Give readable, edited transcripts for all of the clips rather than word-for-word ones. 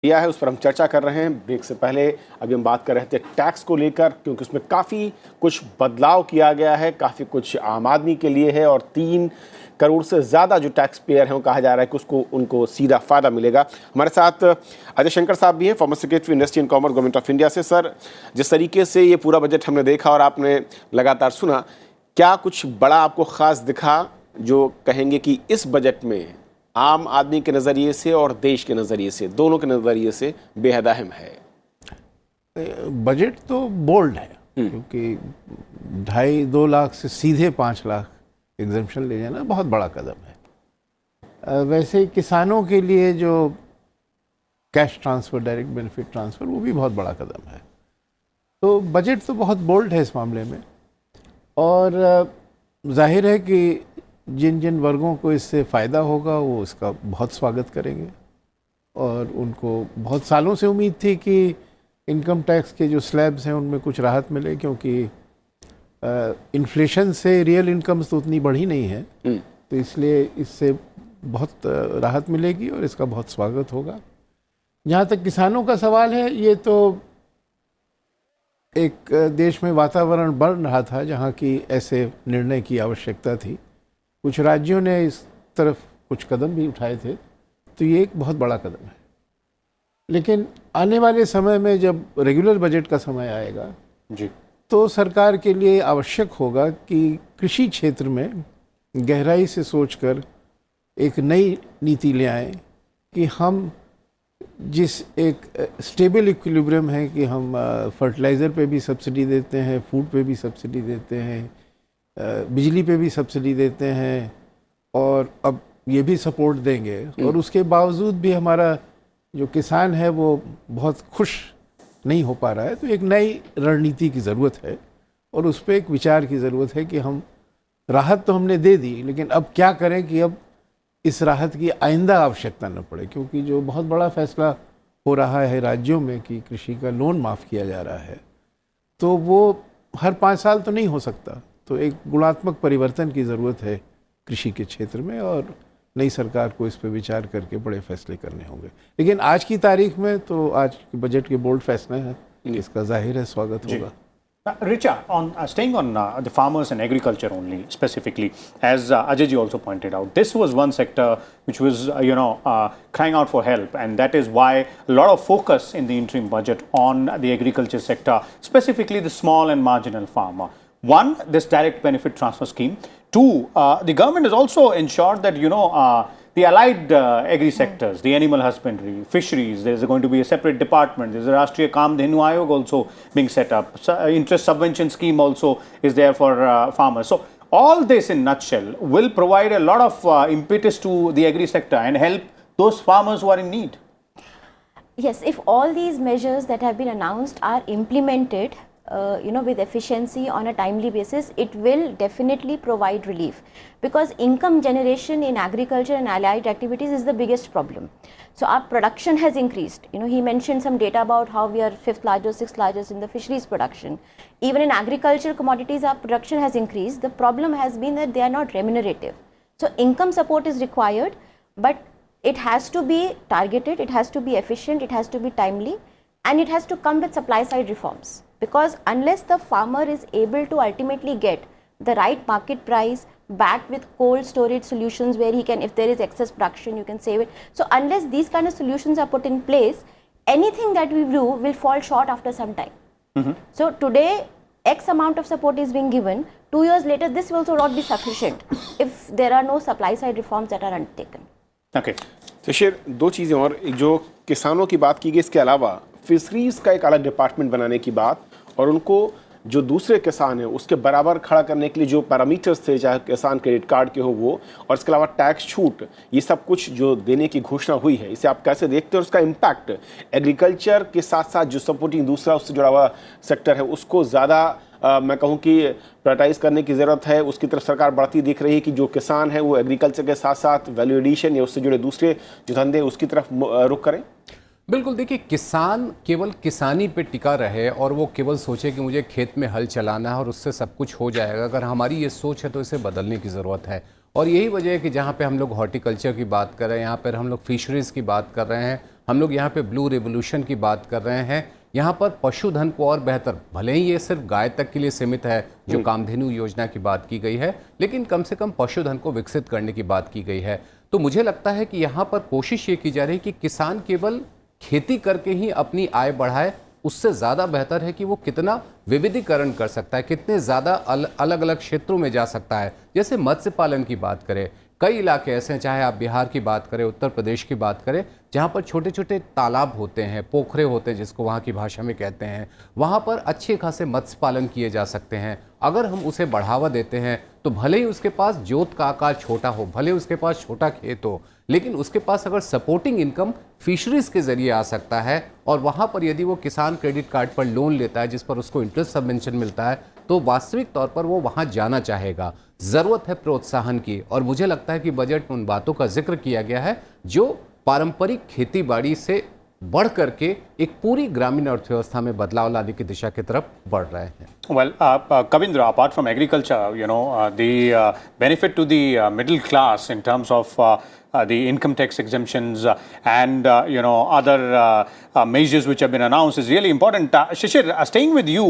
दिया है, उस पर हम चर्चा कर रहे हैं। ब्रेक से पहले अभी हम बात कर रहे थे टैक्स को लेकर, क्योंकि उसमें काफ़ी कुछ बदलाव किया गया है, काफ़ी कुछ आम आदमी के लिए है और 3 करोड़ से ज़्यादा जो टैक्स पेयर हैं वो कहा जा रहा है कि उनको सीधा फ़ायदा मिलेगा। हमारे साथ अजय शंकर साहब भी हैं, former secretary industry and commerce government of India से। सर, जिस तरीके से ये पूरा बजट हमने देखा और आपने लगातार सुना, क्या कुछ बड़ा आपको ख़ास दिखा जो कहेंगे कि इस बजट में आम आदमी के नज़रिए से और देश के नज़रिए से, दोनों के नज़रिए से बेहद अहम है? बजट तो बोल्ड है, क्योंकि 2.5-2 लाख से सीधे 5 लाख एग्जम्पशन ले जाना बहुत बड़ा कदम है। वैसे किसानों के लिए जो cash transfer, direct benefit transfer, वो भी बहुत बड़ा कदम है। तो बजट तो बहुत बोल्ड है इस मामले में, और जाहिर है कि जिन जिन वर्गों को इससे फ़ायदा होगा वो इसका बहुत स्वागत करेंगे। और उनको बहुत सालों से उम्मीद थी कि इनकम टैक्स के जो स्लैब्स हैं उनमें कुछ राहत मिले, क्योंकि इन्फ्लेशन से रियल इनकम्स तो उतनी बढ़ी नहीं है, तो इसलिए इससे बहुत राहत मिलेगी और इसका बहुत स्वागत होगा। जहाँ तक किसानों का सवाल है, ये तो एक देश में वातावरण बन रहा था जहाँ की ऐसे निर्णय की आवश्यकता थी। कुछ राज्यों ने इस तरफ कुछ कदम भी उठाए थे, तो ये एक बहुत बड़ा कदम है। लेकिन आने वाले समय में जब रेगुलर बजट का समय आएगा जी, तो सरकार के लिए आवश्यक होगा कि कृषि क्षेत्र में गहराई से सोचकर एक नई नीति ले आए कि हम जिस एक स्टेबल इक्विलिब्रियम है कि हम फर्टिलाइज़र पे भी सब्सिडी देते हैं, फूड पे भी सब्सिडी देते हैं, बिजली पे भी सब्सिडी देते हैं, और अब ये भी सपोर्ट देंगे, और उसके बावजूद भी हमारा जो किसान है वो बहुत खुश नहीं हो पा रहा है। तो एक नई रणनीति की ज़रूरत है और उस पर एक विचार की ज़रूरत है कि हम राहत तो हमने दे दी, लेकिन अब क्या करें कि अब इस राहत की आइंदा आवश्यकता न पड़े। क्योंकि जो बहुत बड़ा फैसला हो रहा है राज्यों में कि कृषि का लोन माफ़ किया जा रहा है, तो वो हर 5 साल तो नहीं हो सकता। तो एक गुणात्मक परिवर्तन की ज़रूरत है कृषि के क्षेत्र में, और नई सरकार को इस पर विचार करके बड़े फैसले करने होंगे। लेकिन आज की तारीख में तो आज के बजट के बोल्ड फैसले हैं, इसका जाहिर है स्वागत होगा। Richa, on staying on the farmers and agriculture only specifically, as Ajay ji also pointed out, this was one sector which was crying out for help, and that is why a lot of focus in the interim budget on the agriculture sector, specifically the small and marginal farmer. One, this direct benefit transfer scheme. Two, the government has also ensured that the allied agri sectors, the animal husbandry, fisheries, there's going to be a separate department. There's a Rashtriya Kamdhenu Ayog also being set up. Interest subvention scheme also is there for farmers. So all this in nutshell will provide a lot of impetus to the agri sector and help those farmers who are in need. Yes, if all these measures that have been announced are implemented with efficiency on a timely basis, it will definitely provide relief, because income generation in agriculture and allied activities is the biggest problem. So our production has increased. He mentioned some data about how we are 5th largest, 6th largest in the fisheries production. Even in agriculture commodities, our production has increased. The problem has been that they are not remunerative. So income support is required, but it has to be targeted, it has to be efficient, it has to be timely, and it has to come with supply side reforms. Because unless the farmer is able to ultimately get the right market price backed with cold storage solutions where he can, if there is excess production, you can save it. So unless these kind of solutions are put in place, anything that we do will fall short after some time. So today, X amount of support is being given. 2 years later, this will also not be sufficient if there are no supply side reforms that are undertaken. Okay. तो शेर, 2 चीज़ें और, जो किसानों की बात की गई, इसके अलावा फिशरीज़ का एक अलग डिपार्टमेंट बनाने की बात, और उनको जो दूसरे किसान हैं उसके बराबर खड़ा करने के लिए जो पैरामीटर्स थे, चाहे किसान क्रेडिट कार्ड के हो वो, और इसके अलावा टैक्स छूट, ये सब कुछ जो देने की घोषणा हुई है, इसे आप कैसे देखते हैं और उसका इम्पैक्ट एग्रीकल्चर के साथ साथ जो सपोर्टिंग दूसरा उससे जुड़ा हुआ सेक्टर है उसको ज़्यादा मैं कहूँ कि प्रायोरिटाइज करने की ज़रूरत है, उसकी तरफ सरकार बढ़ती दिख रही है कि जो किसान है वो एग्रीकल्चर के साथ साथ वैल्यू एडिशन या उससे जुड़े दूसरे जो धंधे उसकी तरफ रुख करें? बिल्कुल, देखिए, किसान केवल किसानी पे टिका रहे और वो केवल सोचे कि मुझे खेत में हल चलाना है और उससे सब कुछ हो जाएगा, अगर हमारी ये सोच है तो इसे बदलने की ज़रूरत है। और यही वजह है कि जहाँ पे हम लोग हॉर्टिकल्चर की बात कर रहे हैं, यहाँ पर हम लोग फिशरीज़ की बात कर रहे हैं, हम लोग यहाँ पे ब्लू रेवोल्यूशन की बात कर रहे हैं। यहाँ पर पशुधन को और बेहतर, भले ही ये सिर्फ गाय तक के लिए सीमित है जो कामधेनु योजना की बात की गई है, लेकिन कम से कम पशुधन को विकसित करने की बात की गई है। तो मुझे लगता है कि यहाँ पर कोशिश ये की जा रही है कि किसान केवल खेती करके ही अपनी आय बढ़ाए, उससे ज़्यादा बेहतर है कि वो कितना विविधीकरण कर सकता है, कितने ज़्यादा अलग अलग क्षेत्रों में जा सकता है। जैसे मत्स्य पालन की बात करें, कई इलाके ऐसे हैं, चाहे आप बिहार की बात करें, उत्तर प्रदेश की बात करें, जहाँ पर छोटे छोटे तालाब होते हैं, पोखरे होते हैं जिसको वहाँ की भाषा में कहते हैं, वहाँ पर अच्छे खासे मत्स्य पालन किए जा सकते हैं। अगर हम उसे बढ़ावा देते हैं तो भले ही उसके पास जोत का आकार छोटा हो, भले उसके पास छोटा खेत हो, लेकिन उसके पास अगर सपोर्टिंग इनकम फिशरीज के जरिए आ सकता है और वहाँ पर यदि वो किसान क्रेडिट कार्ड पर लोन लेता है जिस पर उसको इंटरेस्ट सबवेंशन मिलता है, तो वास्तविक तौर पर वो वहाँ जाना चाहेगा। ज़रूरत है प्रोत्साहन की, और मुझे लगता है कि बजट में उन बातों का जिक्र किया गया है जो पारंपरिक खेती बाड़ी से बढ़ करके एक पूरी ग्रामीण अर्थव्यवस्था में बदलाव लाने की दिशा की तरफ बढ़ रहे हैं। Well, Kavindra, apart from agriculture, the benefit to the middle class in terms of the income tax exemptions and other measures which have been announced is really important. Shishir, staying with you,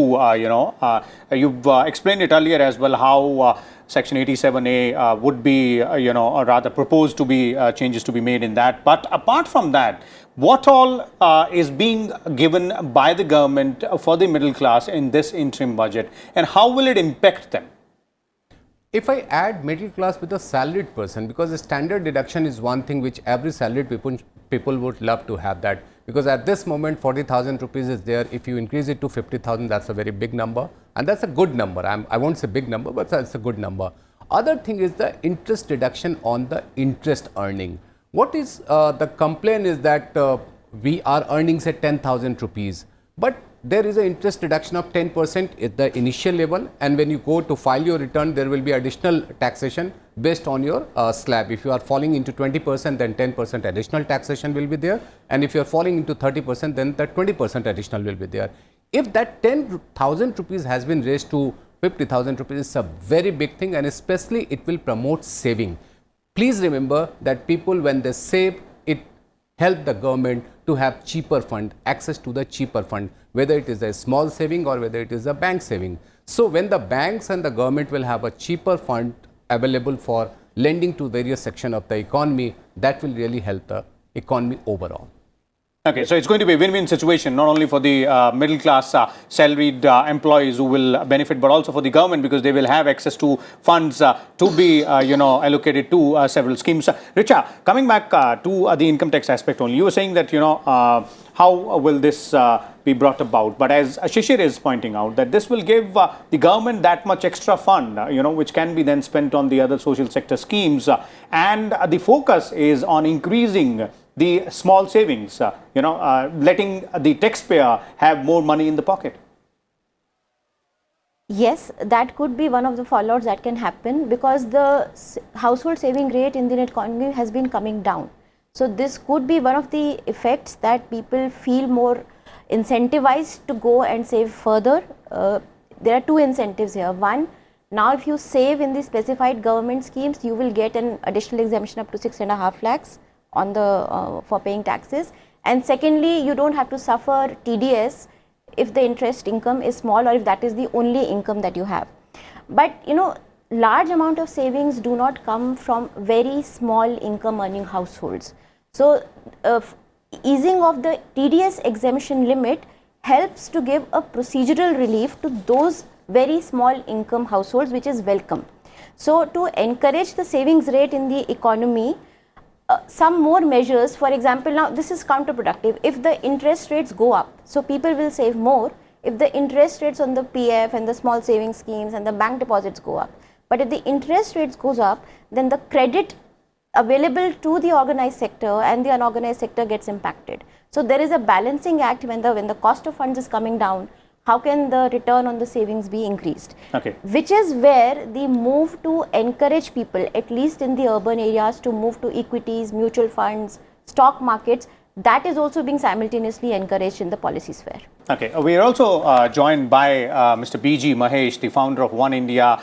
you've explained it earlier as well how Section 87A would be, or rather proposed to be changes to be made in that. But apart from that, what all is being given by the government for the middle class in this interim budget, and how will it impact them? If I add middle class with a salaried person, because the standard deduction is one thing which every salaried people would love to have that, because at this moment 40,000 rupees is there. If you increase it to 50,000, that's a very big number, and that's a good number. I won't say big number, but that's a good number. Other thing is the interest deduction on the interest earning. What is the complaint is that we are earning say 10,000 rupees, but there is an interest deduction of 10% at the initial level, and when you go to file your return, there will be additional taxation based on your slab. If you are falling into 20%, then 10% additional taxation will be there, and if you are falling into 30%, then the 20% additional will be there. If that 10,000 rupees has been raised to 50,000 rupees, it's a very big thing, and especially it will promote saving. Please remember that people, when they save, it help the government to have cheaper fund, access to the cheaper fund, whether it is a small saving or whether it is a bank saving. So when the banks and the government will have a cheaper fund available for lending to various sections of the economy, that will really help the economy overall. Okay, so it's going to be a win-win situation, not only for the middle class salaried employees who will benefit, but also for the government, because they will have access to funds to be allocated to several schemes. Richa, coming back to the income tax aspect only, you were saying that how will this be brought about? But as Shishir is pointing out, that this will give the government that much extra fund, which can be then spent on the other social sector schemes, and the focus is on increasing the small savings, letting the taxpayer have more money in the pocket. Yes, that could be one of the fallouts that can happen, because the household saving rate in the economy has been coming down. So this could be one of the effects, that people feel more incentivized to go and save further. There are two incentives here. One, now if you save in the specified government schemes, you will get an additional exemption up to 6.5 lakhs on the for paying taxes, and secondly, you don't have to suffer TDS if the interest income is small, or if that is the only income that you have. But large amount of savings do not come from very small income earning households. So easing of the TDS exemption limit helps to give a procedural relief to those very small income households, which is welcome. So to encourage the savings rate in the economy, some more measures, for example, now this is counterproductive. If the interest rates go up, so people will save more if the interest rates on the PF and the small saving schemes and the bank deposits go up. But if the interest rates goes up, then the credit available to the organized sector and the unorganized sector gets impacted. So there is a balancing act when the cost of funds is coming down. How can the return on the savings be increased? Okay. Which is where the move to encourage people, at least in the urban areas, to move to equities, mutual funds, stock markets, that is also being simultaneously encouraged in the policy sphere. Okay, we are also joined by Mr. B.G. Mahesh, the founder of One India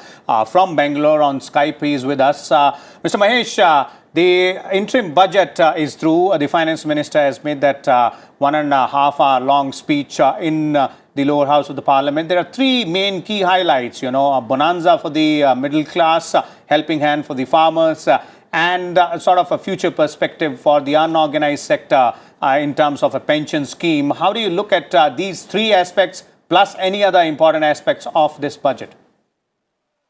from Bangalore on Skype. He is with us. Mr. Mahesh, The interim budget is through. The finance minister has made that 1.5 hour long speech in the lower house of the parliament. There are three main key highlights, a bonanza for the middle class, helping hand for the farmers, and sort of a future perspective for the unorganized sector in terms of a pension scheme. How do you look at these three aspects plus any other important aspects of this budget?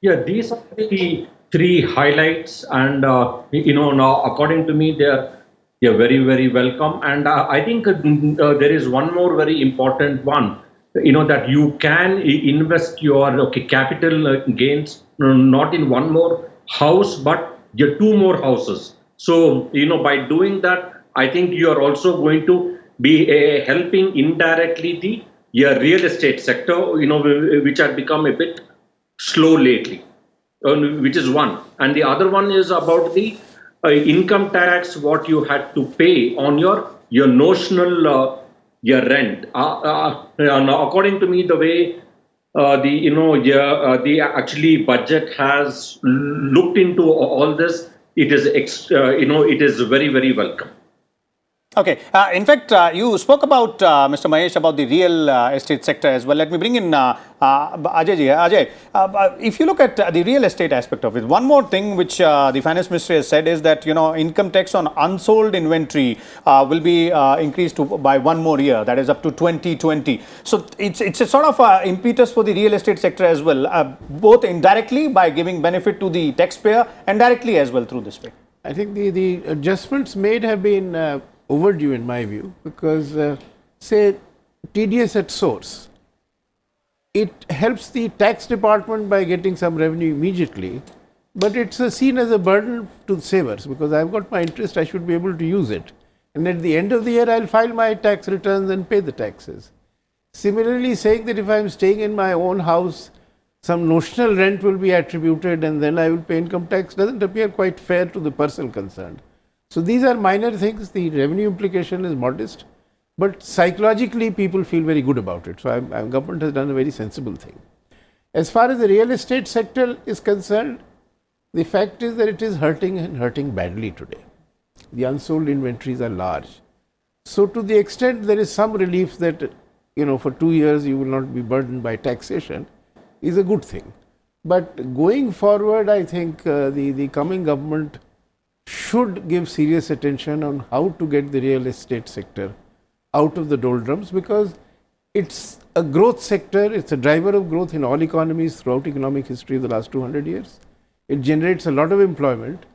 Yeah, these are the three highlights, and now according to me, they're very, very welcome. And I think there is one more very important one. That you can invest your capital gains not in one more house, but your two more houses. So by doing that, I think you are also going to be helping indirectly the real estate sector, which had become a bit slow lately, which is one. And the other one is about the income tax, what you had to pay on your notional your rent. According to me, the way the actually budget has looked into all this, it is it is very, very welcome. Okay. In fact, you spoke about, Mr. Mahesh, about the real estate sector as well. Let me bring in Ajay ji. Ajay, if you look at the real estate aspect of it, one more thing which the finance ministry has said is that, income tax on unsold inventory will be increased by one more year, that is up to 2020. So it's a sort of impetus for the real estate sector as well, both indirectly by giving benefit to the taxpayer and directly as well through this way. I think the adjustments made have been overdue in my view, because say TDS at source, it helps the tax department by getting some revenue immediately, but it's seen as a burden to the savers, because I've got my interest, I should be able to use it, and at the end of the year I'll file my tax returns and pay the taxes. Similarly, saying that if I'm staying in my own house, some notional rent will be attributed and then I will pay income tax doesn't appear quite fair to the person concerned. So these are minor things, the revenue implication is modest, but psychologically people feel very good about it. So government has done a very sensible thing. As far as the real estate sector is concerned, the fact is that it is hurting and hurting badly today. The unsold inventories are large. So to the extent there is some relief that, for 2 years you will not be burdened by taxation is a good thing. But going forward, I think the coming government should give serious attention on how to get the real estate sector out of the doldrums, because it's a growth sector, it's a driver of growth in all economies throughout economic history of the last 200 years. It generates a lot of employment,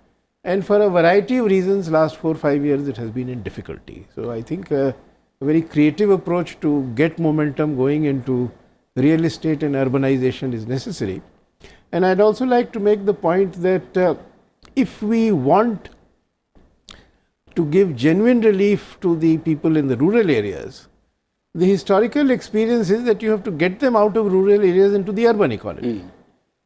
and for a variety of reasons, last 4 or 5 years it has been in difficulty. So I think a very creative approach to get momentum going into real estate and urbanization is necessary. And I'd also like to make the point that if we want to give genuine relief to the people in the rural areas, the historical experience is that you have to get them out of rural areas into the urban economy.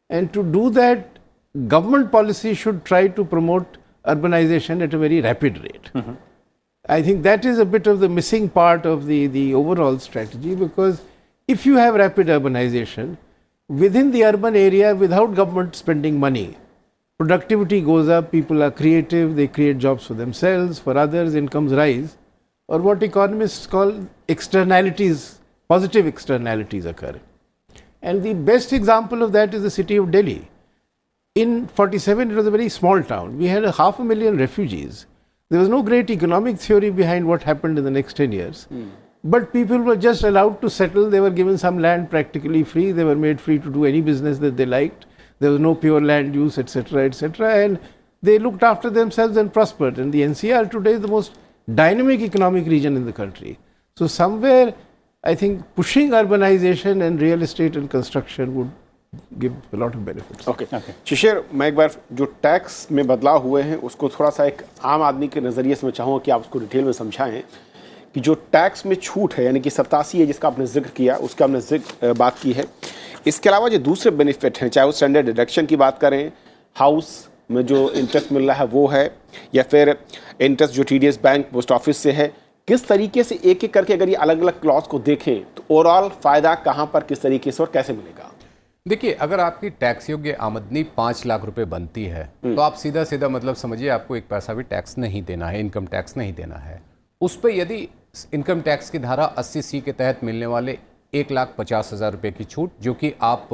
And to do that, government policy should try to promote urbanization at a very rapid rate. I think that is a bit of the missing part of the overall strategy, because if you have rapid urbanization within the urban area without government spending money, productivity goes up, people are creative, they create jobs for themselves, for others, incomes rise, or what economists call externalities, positive externalities occur. And the best example of that is the city of Delhi. In 47, it was a very small town. We had 500,000 refugees. There was no great economic theory behind what happened in the next 10 years. But people were just allowed to settle. They were given some land practically free. They were made free to do any business that they liked. There was no pure land use, etc., etc. And they looked after themselves and prospered. And the NCR today is the most dynamic economic region in the country. So somewhere, I think pushing urbanization and real estate and construction would give a lot of benefits. Okay. शिशिर, मैं एक बार जो tax में बदलाव हुए हैं उसको थोड़ा सा एक आम आदमी के नज़रिए से मैं चाहूँगा कि आप उसको डिटेल में समझाएं कि जो टैक्स में छूट है, यानी कि 87 है जिसका आपने जिक्र किया, उसका हमने बात की है। इसके अलावा जो दूसरे बेनिफिट हैं, चाहे वो स्टैंडर्ड डिडक्शन की बात करें, हाउस में जो इंटरेस्ट मिल रहा है वो है, या फिर इंटरेस्ट जो TDS बैंक पोस्ट ऑफिस से है, किस तरीके से एक एक करके अगर ये अलग अलग क्लॉज को देखें तो ओवरऑल फ़ायदा कहाँ पर, किस तरीके से और कैसे मिलेगा? देखिए, अगर आपकी टैक्स योग्य आमदनी 5 लाख रुपए बनती है तो आप सीधा सीधा मतलब समझिए आपको एक पैसा भी टैक्स नहीं देना है, इनकम टैक्स नहीं देना है। उस पर यदि इनकम टैक्स की धारा 80C के तहत मिलने वाले 1,50,000 रुपये की छूट, जो कि आप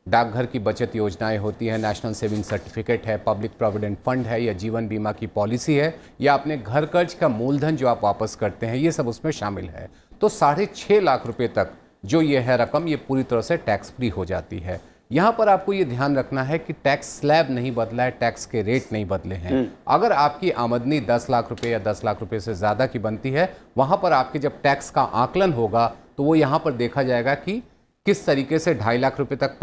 डाकघर की बचत योजनाएं होती हैं, नेशनल सेविंग सर्टिफिकेट है, पब्लिक प्रोविडेंट फंड है, या जीवन बीमा की पॉलिसी है, या अपने घर कर्ज का मूलधन जो आप वापस करते हैं, ये सब उसमें शामिल है। तो 6.5 लाख रुपए तक जो ये है रकम, ये पूरी तरह से टैक्स फ्री हो जाती है। यहाँ पर आपको ये ध्यान रखना है कि टैक्स स्लैब नहीं बदला है, टैक्स के रेट नहीं बदले हैं। अगर आपकी आमदनी 10 लाख रुपए या 10 लाख रुपए से ज़्यादा की बनती है, वहाँ पर आपके जब टैक्स का आकलन होगा तो वो यहाँ पर देखा जाएगा कि किस तरीके से 2.5 लाख रुपए तक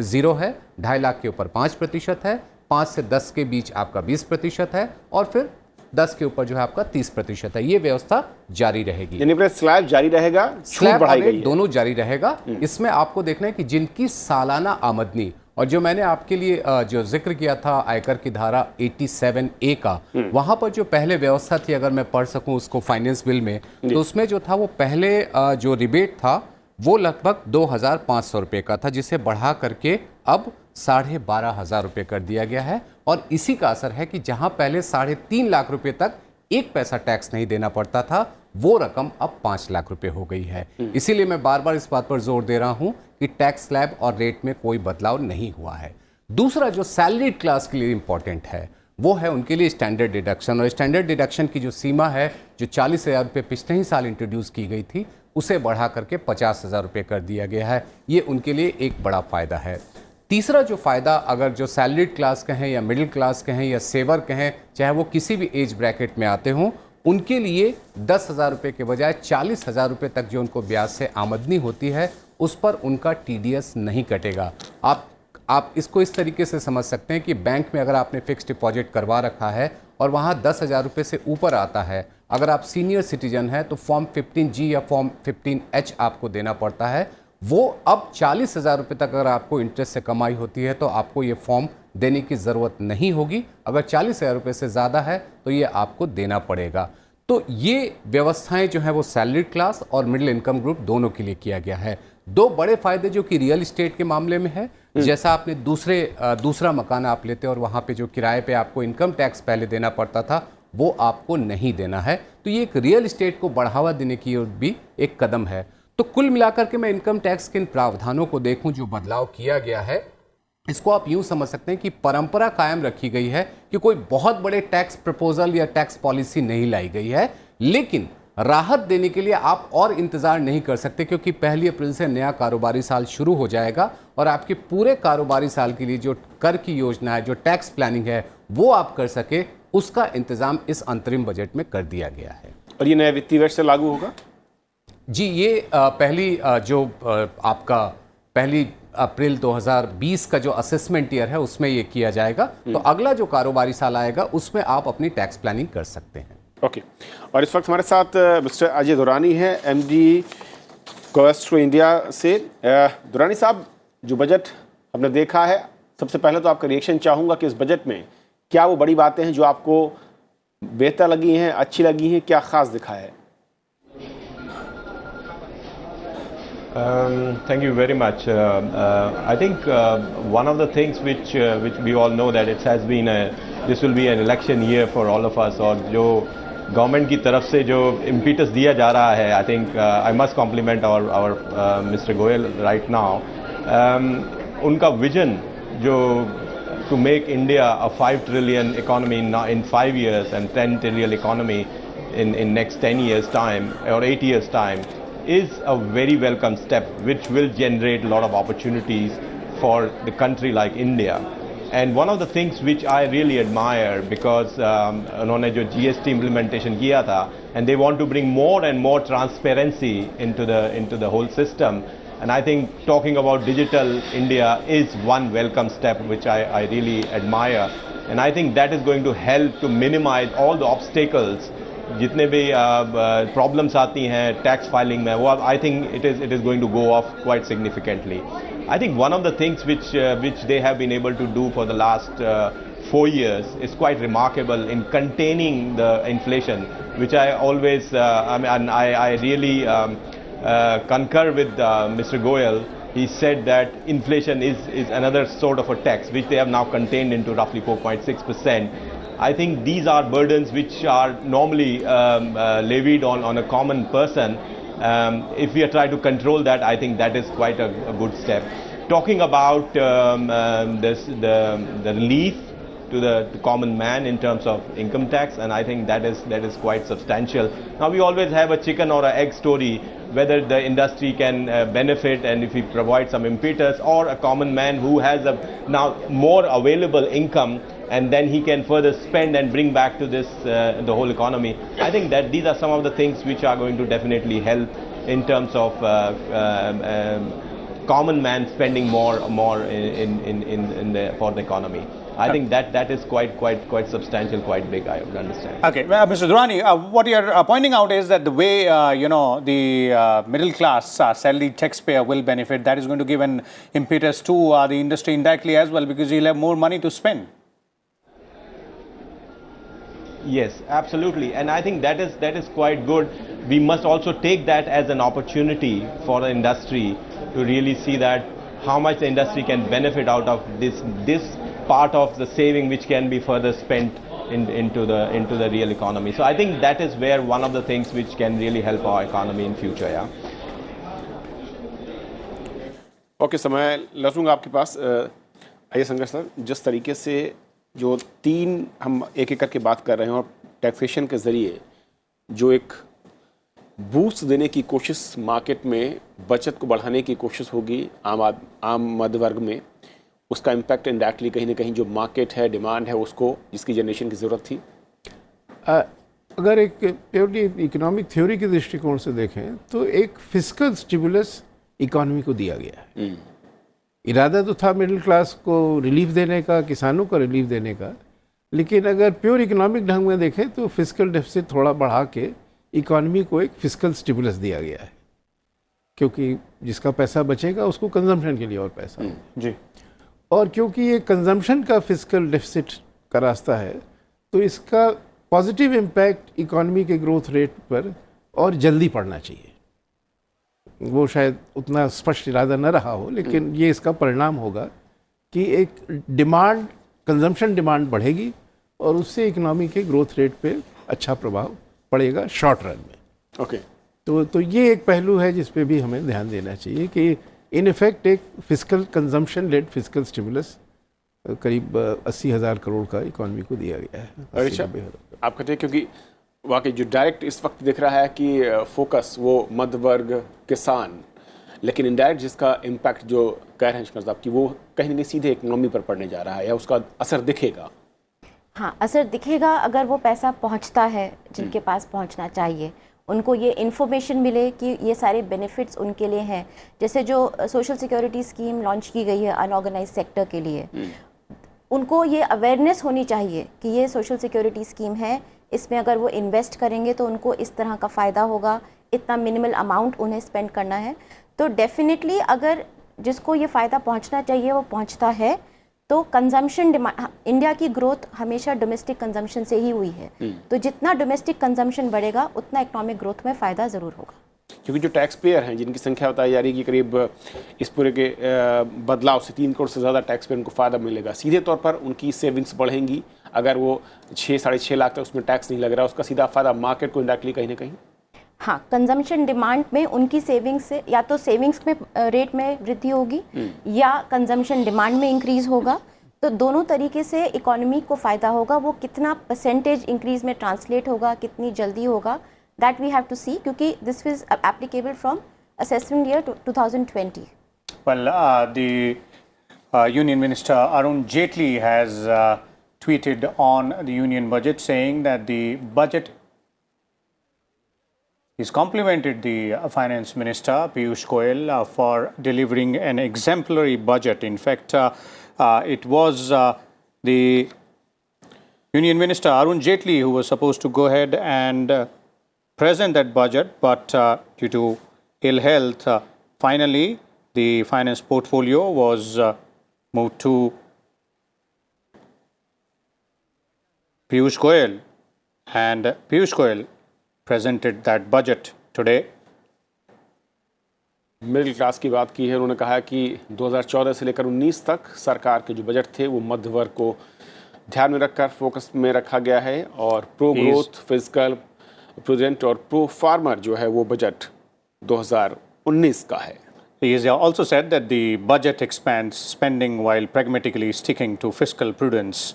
0 है, 2.5 लाख के ऊपर 5% है, 5 से 10 के बीच आपका 20% है, और फिर 10 के ऊपर जो है आपका 30% है। ये व्यवस्था जारी रहेगी, यानी अपना स्लैब जारी रहेगा, छूट स्लैब बढ़ाई और गई रेट है। दोनों जारी रहेगा। इसमें आपको देखना है कि जिनकी सालाना आमदनी, और जो मैंने आपके लिए जो जिक्र किया था आयकर की धारा 87A का, वहां पर जो पहले व्यवस्था थी, अगर मैं पढ़ सकूं उसको फाइनेंस बिल में, तो उसमें जो था वो पहले जो रिबेट था वो लगभग 2,500 रुपये का था, जिसे बढ़ा करके अब 12,500 रुपये कर दिया गया है। और इसी का असर है कि जहां पहले 3.5 लाख रुपए तक 1 पैसा टैक्स नहीं देना पड़ता था, वो रकम अब 5 लाख रुपए हो गई है। इसीलिए मैं बार बार इस बात पर जोर दे रहा हूं कि टैक्स स्लैब और रेट में कोई बदलाव नहीं हुआ है। दूसरा जो सैलरीड क्लास के लिए इंपॉर्टेंट है वो है उनके लिए स्टैंडर्ड डिडक्शन। और स्टैंडर्ड डिडक्शन की जो सीमा है, जो 40,000 रुपये पिछले ही साल इंट्रोड्यूस की गई थी, उसे बढ़ा करके 50,000 रुपये कर दिया गया है। ये उनके लिए एक बड़ा फायदा है। तीसरा जो फायदा, अगर जो सैलरीड क्लास कहें या मिडिल क्लास कहें या सेवर कहें, चाहे वो किसी भी एज ब्रैकेट में आते हों, उनके लिए 10,000 रुपये के बजाय 40,000 रुपये तक जो उनको ब्याज से आमदनी होती है, उस पर उनका TDS नहीं कटेगा। आप इसको इस तरीके से समझ सकते हैं कि बैंक में अगर आपने फिक्स डिपॉजिट करवा रखा है और वहाँ 10,000 रुपये से ऊपर आता है, अगर आप सीनियर सिटीजन हैं तो फॉर्म 15G या फॉर्म 15H आपको देना पड़ता है। वो अब 40,000 रुपये तक अगर आपको इंटरेस्ट से कमाई होती है तो आपको ये फॉर्म देने की ज़रूरत नहीं होगी। अगर 40,000 रुपये से ज़्यादा है तो ये आपको देना पड़ेगा। तो ये व्यवस्थाएं जो है वो सैलरीड क्लास और मिडिल इनकम ग्रुप दोनों के लिए किया गया है। दो बड़े फायदे जो कि रियल इस्टेट के मामले में है, जैसा आपने दूसरा मकान आप लेते और वहाँ पे जो किराए पे आपको इनकम टैक्स पहले देना पड़ता था, वो आपको नहीं देना है। तो ये एक रियल इस्टेट को बढ़ावा देने की ओर भी एक कदम है। तो कुल मिलाकर के मैं इनकम टैक्स के इन प्रावधानों को देखूं जो बदलाव किया गया है, इसको आप यूं समझ सकते हैं कि परंपरा कायम रखी गई है कि कोई बहुत बड़े टैक्स प्रपोजल या टैक्स पॉलिसी नहीं लाई गई है, लेकिन राहत देने के लिए आप और इंतजार नहीं कर सकते, क्योंकि 1 अप्रैल से नया कारोबारी साल शुरू हो जाएगा और आपके पूरे कारोबारी साल के लिए जो कर की योजना है, जो टैक्स प्लानिंग है, वो आप कर सके, उसका इंतजाम इस अंतरिम बजट में कर दिया गया है। और ये नए वित्तीय वर्ष से लागू होगा? जी, ये आपका 1 अप्रैल 2020 का जो असेसमेंट ईयर है उसमें ये किया जाएगा। तो अगला जो कारोबारी साल आएगा उसमें आप अपनी टैक्स प्लानिंग कर सकते हैं। ओके। और इस वक्त हमारे साथ मिस्टर अजय दुरानी हैं, MD कोएस्ट्रो इंडिया से। दुरानी साहब, जो बजट हमने देखा है, सबसे पहले तो आपका रिएक्शन चाहूँगा कि इस बजट में क्या वो बड़ी बातें हैं जो आपको बेहतर लगी हैं, अच्छी लगी हैं, क्या ख़ास दिखा है? Thank you very much. I think one of the things which we all know that this will be an election year for all of us, और जो गवर्नमेंट की तरफ से जो impetus दिया जा रहा है, I think I must compliment our Mr. Goyal right now. उनका विजन जो to make India a 5 trillion economy in 5 years and 10 trillion economy in next 10 years time or 8 years time is a very welcome step, which will generate a lot of opportunities for the country like India. And one of the things which I really admire, because उन्होंने जो GST implementation किया था, and they want to bring more and more transparency into the whole system. And I think talking about digital India is one welcome step which I really admire. And I think that is going to help to minimize all the obstacles. जितने भी problems आती हैं tax filing में, वो I think it is going to go off quite significantly. I think one of the things which they have been able to do for the last 4 years is quite remarkable in containing the inflation, which I always I really concur with Mr. Goyal he said that inflation is another sort of a tax which they have now contained into roughly 4.6%. I think these are burdens which are normally levied on a common person. If we are trying to control that, I think that is quite a good step. Talking about the relief to the common man in terms of income tax, and I think that is quite substantial. Now we always have a chicken or an egg story, whether the industry can benefit and if we provide some impetus, or a common man who has a now more available income and then he can further spend and bring back to this the whole economy. I think that these are some of the things which are going to definitely help in terms of common man spending more for the economy. I think that is quite substantial, quite big, I would understand. Okay, well, Mr. Durrani, what you're pointing out is that the way the middle class salaried taxpayer will benefit, that is going to give an impetus to the industry indirectly as well, because you'll have more money to spend. Yes, absolutely, and I think that is quite good. We must also take that as an opportunity for the industry to really see that how much the industry can benefit out of this part of the saving which can be further spent into the real economy. So I think that is where one of the things which can really help our economy in future. Yeah. Okay, समय लौटूंगा आपके पास। आइए संघर्ष sir, जिस तरीके से जो तीन हम एक एक करके बात कर रहे हैं और टैक्सेशन के ज़रिए जो एक बूस्ट देने की कोशिश मार्केट में, बचत को बढ़ाने की कोशिश होगी आम मध्य वर्ग में, उसका इम्पैक्ट इनडायरेक्टली कहीं ना कहीं जो मार्केट है, डिमांड है, उसको जिसकी जनरेशन की ज़रूरत थी। अगर एक प्योरली इकोनॉमिक थ्योरी के दृष्टिकोण से देखें तो एक फिस्कल स्टिमुलस इकोनॉमी को दिया गया है। इरादा तो था मिडिल क्लास को रिलीफ देने का, किसानों को रिलीफ देने का, लेकिन अगर प्योर इकोनॉमिक ढंग में देखें तो फिस्कल डेफिसिट थोड़ा बढ़ा के इकोनॉमी को एक फिस्कल स्टिमुलस दिया गया है, क्योंकि जिसका पैसा बचेगा उसको कंजम्पशन के लिए और पैसा जी, और क्योंकि ये कंजम्पशन का फिस्कल डेफिसिट का रास्ता है तो इसका पॉजिटिव इम्पैक्ट इकोनॉमी के ग्रोथ रेट पर और जल्दी पड़ना चाहिए। वो शायद उतना स्पष्ट इरादा न रहा हो, लेकिन ये इसका परिणाम होगा कि एक डिमांड, कंजम्पशन डिमांड बढ़ेगी और उससे इकोनॉमी के ग्रोथ रेट पे अच्छा प्रभाव पड़ेगा शॉर्ट रन में। ओके, तो ये एक पहलू है जिस पे भी हमें ध्यान देना चाहिए कि इन इफेक्ट एक fiscal consumption led fiscal stimulus करीब 80,000 करोड़ का इकोनॉमी को दिया गया है। अच्छा, आप कहते हैं क्योंकि वाकई जो डायरेक्ट इस वक्त दिख रहा है कि फोकस वो मध्य वर्ग, किसान, लेकिन इनडायरेक्ट जिसका इम्पैक्ट जो कह रहे हैं शमस साहब कि वो कहीं ना कहीं सीधे इकोनॉमी पर पड़ने जा रहा है या उसका असर दिखेगा। हाँ, असर दिखेगा अगर वो पैसा पहुंचता है जिनके पास पहुंचना चाहिए, उनको ये इन्फॉर्मेशन मिले कि ये सारे बेनिफिट्स उनके लिए हैं। जैसे जो सोशल सिक्योरिटी स्कीम लॉन्च की गई है अनऑर्गेनाइज सेक्टर के लिए, उनको ये अवेयरनेस होनी चाहिए कि ये सोशल सिक्योरिटी स्कीम है, इसमें अगर वो इन्वेस्ट करेंगे तो उनको इस तरह का फ़ायदा होगा, इतना मिनिमल अमाउंट उन्हें स्पेंड करना है। तो डेफिनेटली अगर जिसको ये फ़ायदा पहुंचना चाहिए वो पहुंचता है तो कंजम्पशन डिमांड, इंडिया की ग्रोथ हमेशा डोमेस्टिक कंजम्पशन से ही हुई है, तो जितना डोमेस्टिक कंजम्पशन बढ़ेगा उतना इकोनॉमिक ग्रोथ में फ़ायदा ज़रूर होगा। क्योंकि जो टैक्स पेयर हैं जिनकी संख्या बताई जा रही है कि करीब इस पूरे के बदलाव से 3 करोड़ से ज़्यादा टैक्स पेयर उनको फ़ायदा मिलेगा, सीधे तौर पर उनकी सेविंग्स बढ़ेंगी। अगर वो 6-6.5 लाख तक उसमें टैक्स नहीं लग रहा, उसका सीधा फ़ायदा मार्केट को इंडायरेक्टली कहीं ना कहीं। हाँ, कंजम्पशन डिमांड में उनकी सेविंग्स से या तो सेविंग्स में रेट में वृद्धि होगी या कंजम्पशन डिमांड में इंक्रीज होगा, तो दोनों तरीके से इकोनॉमी को फ़ायदा होगा। वो कितना परसेंटेज इंक्रीज में ट्रांसलेट होगा, कितनी जल्दी होगा, that we have to see, क्योंकि this is applicable from assessment year 2020. Well, the Union Minister Arun Jaitley has tweeted on the Union budget saying that the budget is complimented the Finance Minister Piyush Goyal for delivering an exemplary budget. In fact, it was the Union Minister Arun Jaitley who was supposed to go ahead and present that budget, but due to ill health, finally the finance portfolio was moved to Piyush Goyal, and Piyush Goyal presented that budget today. Middle class की बात की है। उन्होंने कहा कि 2014 से लेकर 19 तक सरकार के जो बजट थे वो मध्य वर्ग को ध्यान में रखकर फोकस में रखा गया है और प्रो ग्रोथ, फिजिकल, प्रूडेंट और प्रो फार्मर जो है वो बजट 2019 का है। He has also said that the budget expands spending while pragmatically sticking to fiscal prudence.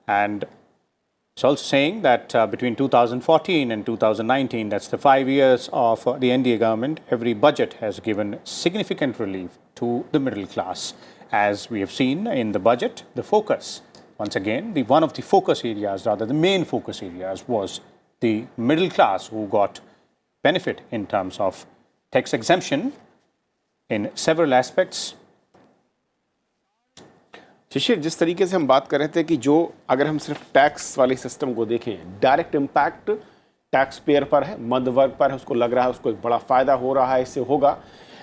And it's also saying that between 2014 and 2019, that's the 5 years of the NDA government, every budget has given significant relief to the middle class. As we have seen in the budget, the focus, once again, one of the focus areas, rather the main focus areas, was the middle class who got benefit in terms of tax exemption in several aspects. शिशिर, जिस तरीके से हम बात कर रहे थे कि जो अगर हम सिर्फ टैक्स वाले सिस्टम को देखें, डायरेक्ट इम्पैक्ट टैक्स पेयर पर है, मध्य वर्ग पर है, उसको लग रहा है उसको एक बड़ा फ़ायदा हो रहा है, इससे होगा।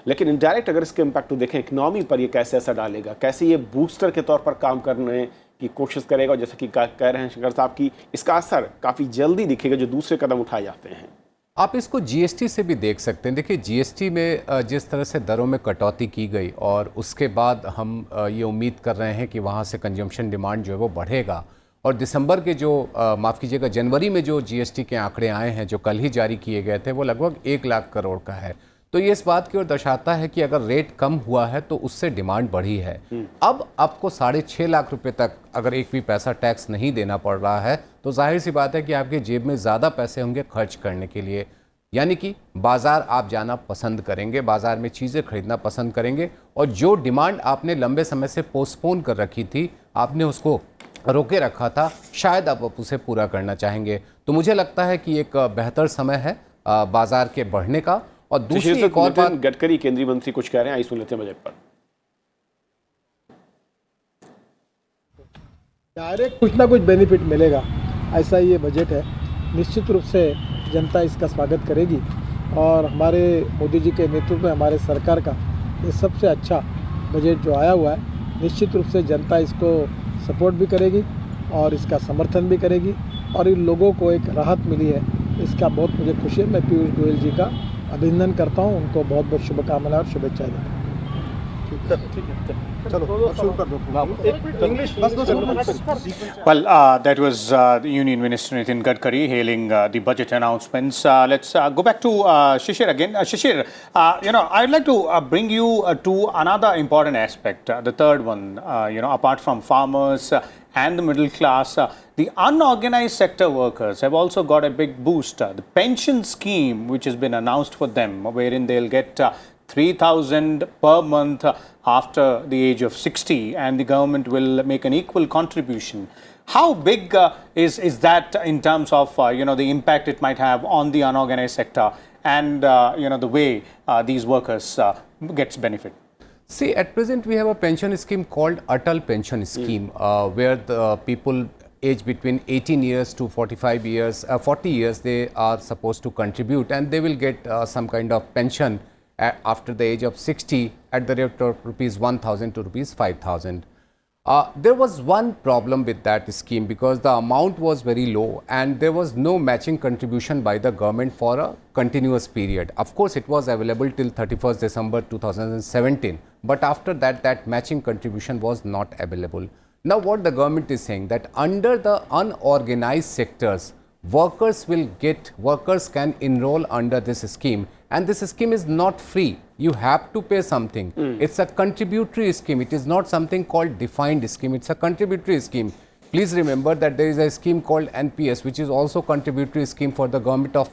लेकिन इनडायरेक्ट अगर इसके इम्पैक्ट को देखें इकनॉमी पर, ये कैसे असर डालेगा, कैसे ये बूस्टर के तौर पर काम करने की कोशिश करेगा। जैसे कि कह रहे हैं शंकर साहब की इसका असर काफ़ी जल्दी दिखेगा जो दूसरे कदम उठाए जाते हैं। आप इसको जीएसटी से भी देख सकते हैं। देखिए, जीएसटी में जिस तरह से दरों में कटौती की गई और उसके बाद हम ये उम्मीद कर रहे हैं कि वहाँ से कंजम्पशन डिमांड जो है वो बढ़ेगा। और दिसंबर के जो माफ़ कीजिएगा जनवरी में जो जीएसटी के आंकड़े आए हैं जो कल ही जारी किए गए थे वो लगभग 1 लाख करोड़ का है। तो ये इस बात की ओर दर्शाता है कि अगर रेट कम हुआ है तो उससे डिमांड बढ़ी है। अब आपको 6.5 लाख रुपए तक अगर एक भी पैसा टैक्स नहीं देना पड़ रहा है तो जाहिर सी बात है कि आपके जेब में ज़्यादा पैसे होंगे खर्च करने के लिए, यानी कि बाज़ार आप जाना पसंद करेंगे, बाज़ार में चीज़ें खरीदना पसंद करेंगे और जो डिमांड आपने लंबे समय से पोस्टपोन कर रखी थी, आपने उसको रोके रखा था, शायद आप उसे पूरा करना चाहेंगे। तो मुझे लगता है कि एक बेहतर समय है बाज़ार के बढ़ने का। और दूसरी एक और बात, गडकरी केंद्रीय मंत्री कुछ कह रहे हैं, आई सुन लेते हैं बजट पर। डायरेक्ट कुछ ना कुछ बेनिफिट मिलेगा, ऐसा ये बजट है। निश्चित रूप से जनता इसका स्वागत करेगी और हमारे मोदी जी के नेतृत्व में हमारे सरकार का ये सबसे अच्छा बजट जो आया हुआ है, निश्चित रूप से जनता इसको सपोर्ट भी करेगी और इसका समर्थन भी करेगी और इन लोगों को एक राहत मिली है, इसका बहुत मुझे खुशी है। मैं पीयूष गोयल जी का अभिनंदन करता हूं, उनको बहुत बहुत शुभकामनाएं और शुभेच्छाएं देता हूं। Well, that was the Union Minister Nitin Gadkari hailing the budget announcements. Let's go back to Shishir again. Shishir, I'd like to bring you to another important aspect, the third one. Apart from farmers and the middle class, the unorganized sector workers have also got a big boost. The pension scheme, which has been announced for them, wherein they'll get 3,000 per month after the age of 60, and the government will make an equal contribution. How big is that in terms of the impact it might have on the unorganized sector and the way these workers gets benefit? See, at present we have a pension scheme called Atal Pension Scheme, where the people aged between 18 years to 45 years, 40 years, they are supposed to contribute, and they will get some kind of pension after the age of 60 at the rate of rupees 1,000 to rupees 5,000. There was one problem with that scheme because the amount was very low and there was no matching contribution by the government for a continuous period. Of course, it was available till 31st December 2017, but after that, that matching contribution was not available. Now, what the government is saying that under the unorganized sectors, workers can enroll under this scheme, and this scheme is not free. You have to pay something. It's a contributory scheme. It is not something called defined scheme. It's a contributory scheme. Please remember that there is a scheme called NPS, which is also contributory scheme for the government of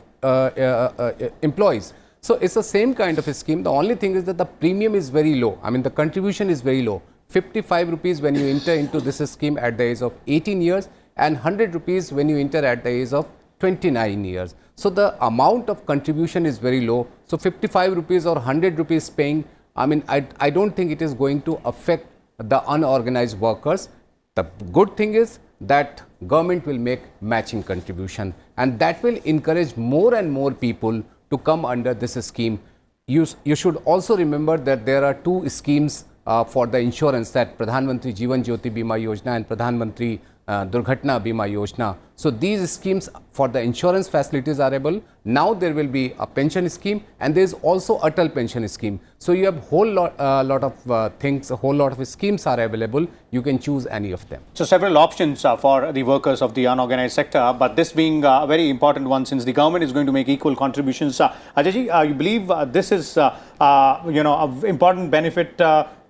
employees. So it's the same kind of a scheme. The only thing is that the premium is very low. I mean, the contribution is very low. 55 rupees when you enter into this scheme at the age of 18 years and 100 rupees when you enter at the age of 29 years. So the amount of contribution is very low. So 55 rupees or 100 rupees paying, I mean, I don't think it is going to affect the unorganized workers. The good thing is that government will make matching contribution, and that will encourage more and more people to come under this scheme. You should also remember that there are two schemes for the insurance, that Pradhan Mantri Jeevan Jyoti Bima Yojana and Pradhan Mantri Durghatna Bima Yojana. So these schemes for the insurance facilities are able. Now there will be a pension scheme, and there is also Atal pension scheme. So you have whole lot of things, a whole lot of schemes are available. You can choose any of them. So several options for the workers of the unorganized sector, but this being a very important one since the government is going to make equal contributions. Ajay, you believe this is an important benefit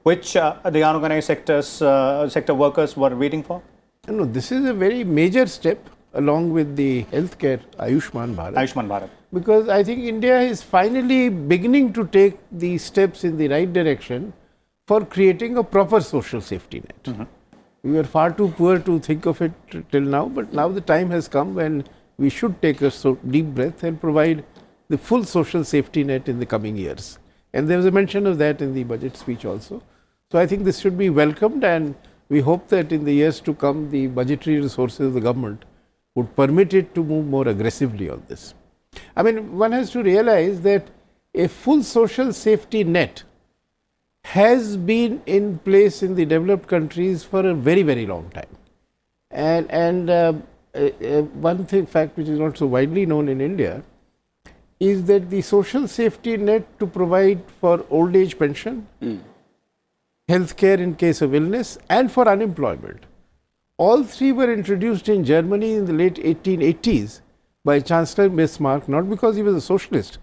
which the unorganized sector workers were waiting for? No, this is a very major step along with the healthcare Ayushman Bharat. Ayushman Bharat. Because I think India is finally beginning to take the steps in the right direction for creating a proper social safety net. We were far too poor to think of it till now, but now the time has come when we should take a deep breath and provide the full social safety net in the coming years. And there was a mention of that in the budget speech also. So I think this should be welcomed, and we hope that in the years to come, the budgetary resources of the government would permit it to move more aggressively on this. I mean, one has to realize that a full social safety net has been in place in the developed countries for a very, very long time. And one fact which is not so widely known in India is that the social safety net to provide for old age pension, healthcare in case of illness, and for unemployment. All three were introduced in Germany in the late 1880s by Chancellor Bismarck, not because he was a socialist,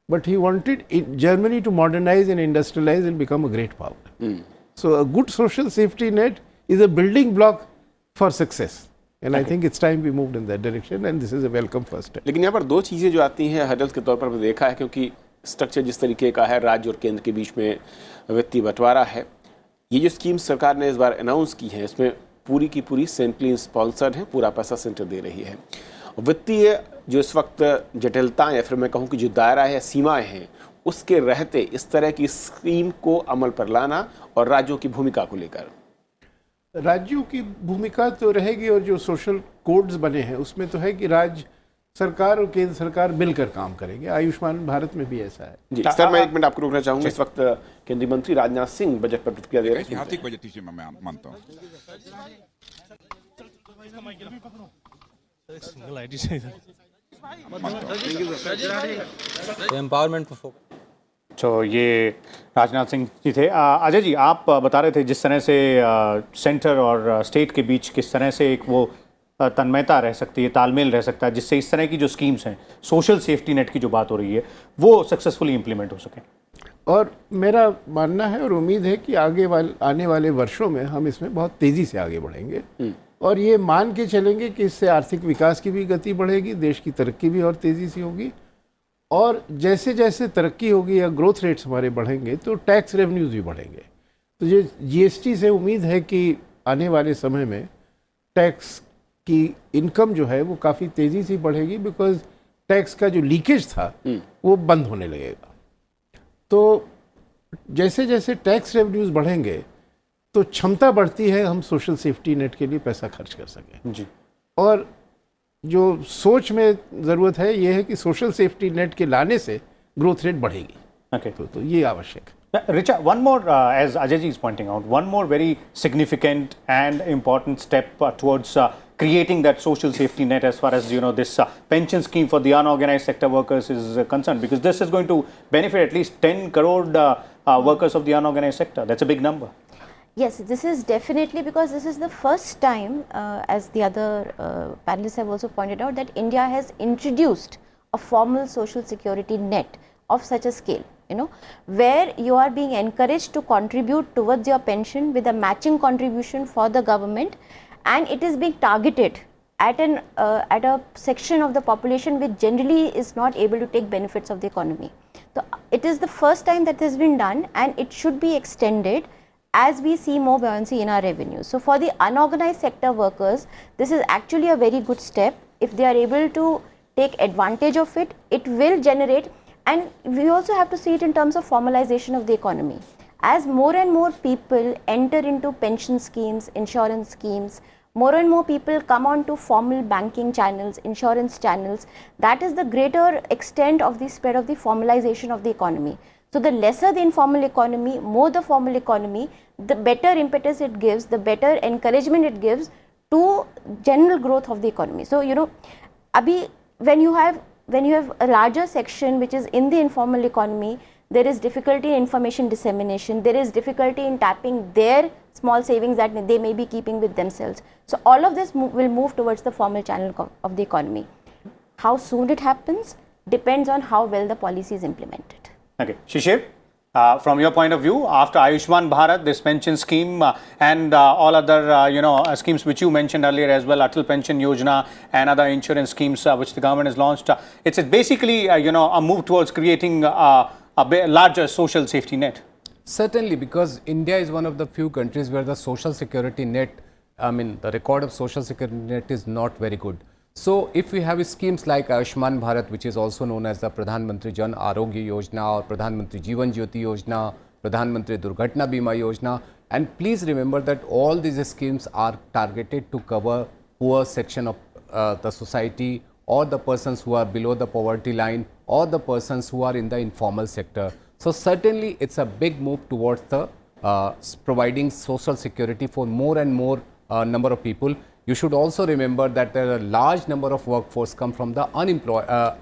but he wanted Germany to modernize and industrialize and become a great power. So a good social safety net is a building block for success. And I think it's time we moved in that direction, and this is a welcome first step. लेकिन यहाँ पर दो चीज़ें जो आती हैं hurdles के तौर पर देखा है, क्योंकि स्ट्रक्चर जिस तरीके का है, राज्य और केंद्र के बीच में वित्तीय बंटवारा है। ये जो स्कीम सरकार ने इस बार अनाउंस की है, इसमें पूरी की पूरी सेंट्रली स्पॉन्सर्ड है, पूरा पैसा सेंटर दे रही है। वित्तीय जो इस वक्त जटिलताएं या फिर मैं कहूँ कि जो दायरा है, सीमाएं हैं, उसके रहते इस तरह की स्कीम को अमल पर लाना और राज्यों की भूमिका को लेकर, राज्यों की भूमिका तो रहेगी, और जो सोशल कोड्स बने हैं उसमें तो है कि राज्य सरकार और केंद्र सरकार मिलकर काम करेंगे। आयुष्मान भारत में भी ऐसा है। जी सर, मैं 1 मिनट आपको रोकना चाहूँगा। इस वक्त केंद्रीय मंत्री राजनाथ सिंह बजट पर प्रतिक्रिया दे रहे हैं। ऐतिहासिक बजट इसे मैं मानता हूँ। एम्पावरमेंट पर तो ये राजनाथ सिंह जी थे। अजय जी, आप बता रहे थे जिस तरह से सेंटर और स्टेट के बीच किस तरह से एक वो तन्मयता रह सकती है, तालमेल रह सकता है, जिससे इस तरह की जो स्कीम्स हैं, सोशल सेफ्टी नेट की जो बात हो रही है, वो सक्सेसफुली इंप्लीमेंट हो सके। और मेरा मानना है और उम्मीद है कि आने वाले वर्षों में हम इसमें बहुत तेज़ी से आगे बढ़ेंगे, और ये मान के चलेंगे कि इससे आर्थिक विकास की भी गति बढ़ेगी, देश की तरक्की भी और तेज़ी से होगी, और जैसे जैसे तरक्की होगी या ग्रोथ रेट्स हमारे बढ़ेंगे तो टैक्स रेवेन्यूज़ भी बढ़ेंगे। तो ये जीएसटी से उम्मीद है कि आने वाले समय में टैक्स की इनकम जो है वो काफ़ी तेज़ी से बढ़ेगी, बिकॉज टैक्स का जो लीकेज था वो बंद होने लगेगा। तो जैसे जैसे टैक्स रेवेन्यूज़ बढ़ेंगे तो क्षमता बढ़ती है हम सोशल सेफ्टी नेट के लिए पैसा खर्च कर सकें जी। और जो सोच में ज़रूरत है ये है कि सोशल सेफ्टी नेट के लाने से ग्रोथ रेट बढ़ेगी। Okay. तो ये आवश्यक है। Richa, one more, as Ajay ji is pointing out, one more very significant and important step towards creating that social safety net as far as this pension scheme for the unorganized sector workers is concerned, because this is going to benefit at least 10 crore workers of the unorganized sector. That's a big number. Yes, this is definitely, because this is the first time, as the other panelists have also pointed out, that India has introduced a formal social security net of such a scale, where you are being encouraged to contribute towards your pension with a matching contribution for the government, and it is being targeted at a section of the population which generally is not able to take benefits of the economy. So it is the first time that has been done, and it should be extended as we see more buoyancy in our revenue. So for the unorganized sector workers, this is actually a very good step. If they are able to take advantage of it, it will generate, and we also have to see it in terms of formalization of the economy. As more and more people enter into pension schemes, insurance schemes, more and more people come on to formal banking channels, insurance channels, that is the greater extent of the spread of the formalization of the economy. So the lesser the informal economy, more the formal economy, the better impetus it gives, the better encouragement it gives to general growth of the economy. So, you know, abhi, when you have a larger section which is in the informal economy, there is difficulty in information dissemination, there is difficulty in tapping their small savings that they may be keeping with themselves. So all of this will move towards the formal channel of the economy. How soon it happens depends on how well the policy is implemented. Okay, Shishir, from your point of view, after Ayushman Bharat, this pension scheme and all other schemes which you mentioned earlier as well, Atal Pension Yojana and other insurance schemes which the government has launched, it's basically a move towards creating a larger social safety net. Certainly, because India is one of the few countries where the social security net, the record of social security net is not very good. So if we have schemes like Ayushman Bharat, which is also known as the Pradhan Mantri Jan Arogya Yojana or Pradhan Mantri Jeevan Jyoti Yojana, Pradhan Mantri Durghatna Bima Yojana, and please remember that all these schemes are targeted to cover poor section of the society, or the persons who are below the poverty line, or the persons who are in the informal sector. So certainly it's a big move towards the providing social security for more and more number of people. You should also remember that there are a large number of workforce come from the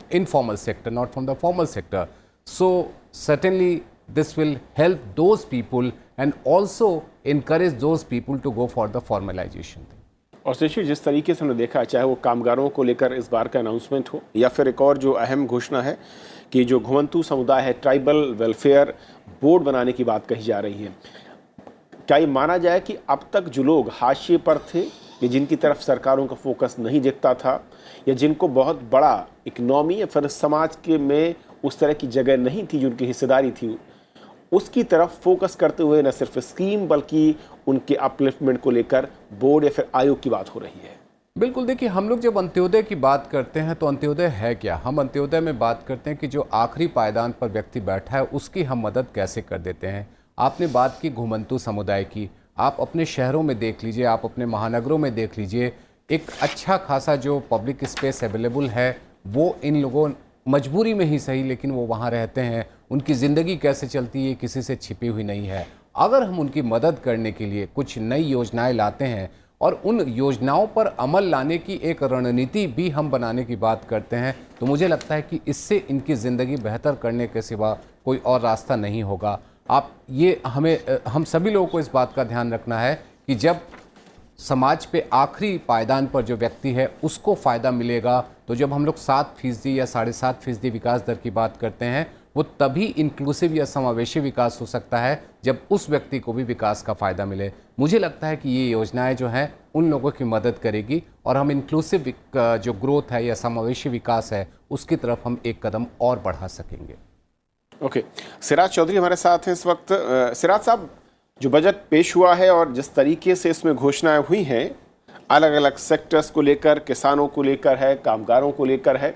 informal sector, not from the formal sector. So certainly this will help those people and also encourage those people to go for the formalization. और शिशिर, जिस तरीके से हमने देखा, चाहे वो कामगारों को लेकर इस बार का अनाउंसमेंट हो या फिर एक और जो अहम घोषणा है कि जो घुमंतू समुदाय है, ट्राइबल वेलफेयर बोर्ड बनाने की बात कही जा रही है, क्या ये माना जाए कि अब तक जो लोग हाशिए पर थे या जिनकी तरफ सरकारों का फोकस नहीं दिखता था या जिनको बहुत बड़ा इकनॉमी या फिर समाज के में उस तरह की जगह नहीं थी, जिनकी हिस्सेदारी थी, उसकी तरफ फोकस करते हुए न सिर्फ स्कीम बल्कि उनके अपलिफ्टमेंट को लेकर बोर्ड या फिर आयोग की बात हो रही है? बिल्कुल, देखिए, हम लोग जब अंत्योदय की बात करते हैं तो अंत्योदय है क्या? हम अंत्योदय में बात करते हैं कि जो आखिरी पायदान पर व्यक्ति बैठा है उसकी हम मदद कैसे कर देते हैं। आपने बात की घुमंतू समुदाय की, आप अपने शहरों में देख लीजिए, आप अपने महानगरों में देख लीजिए, एक अच्छा खासा जो पब्लिक स्पेस अवेलेबल है वो इन लोगों मजबूरी में ही सही लेकिन वो वहाँ रहते हैं, उनकी ज़िंदगी कैसे चलती है किसी से छिपी हुई नहीं है। अगर हम उनकी मदद करने के लिए कुछ नई योजनाएं लाते हैं और उन योजनाओं पर अमल लाने की एक रणनीति भी हम बनाने की बात करते हैं तो मुझे लगता है कि इससे इनकी ज़िंदगी बेहतर करने के सिवा कोई और रास्ता नहीं होगा। हम सभी लोगों को इस बात का ध्यान रखना है कि जब समाज पे आखिरी पायदान पर जो व्यक्ति है उसको फ़ायदा मिलेगा, तो जब हम लोग 7% या 7.5% विकास दर की बात करते हैं वो तभी इंक्लूसिव या समावेशी विकास हो सकता है जब उस व्यक्ति को भी विकास का फ़ायदा मिले। मुझे लगता है कि ये योजनाएं जो हैं उन लोगों की मदद करेगी और हम इंक्लूसिव जो ग्रोथ है या समावेशी विकास है उसकी तरफ हम एक कदम और बढ़ा सकेंगे। ओके, सिराज चौधरी हमारे साथ हैं इस वक्त। सिराज साहब, जो बजट पेश हुआ है और जिस तरीके से इसमें घोषणाएं हुई हैं, अलग अलग सेक्टर्स को लेकर, किसानों को लेकर है, कामगारों को लेकर है,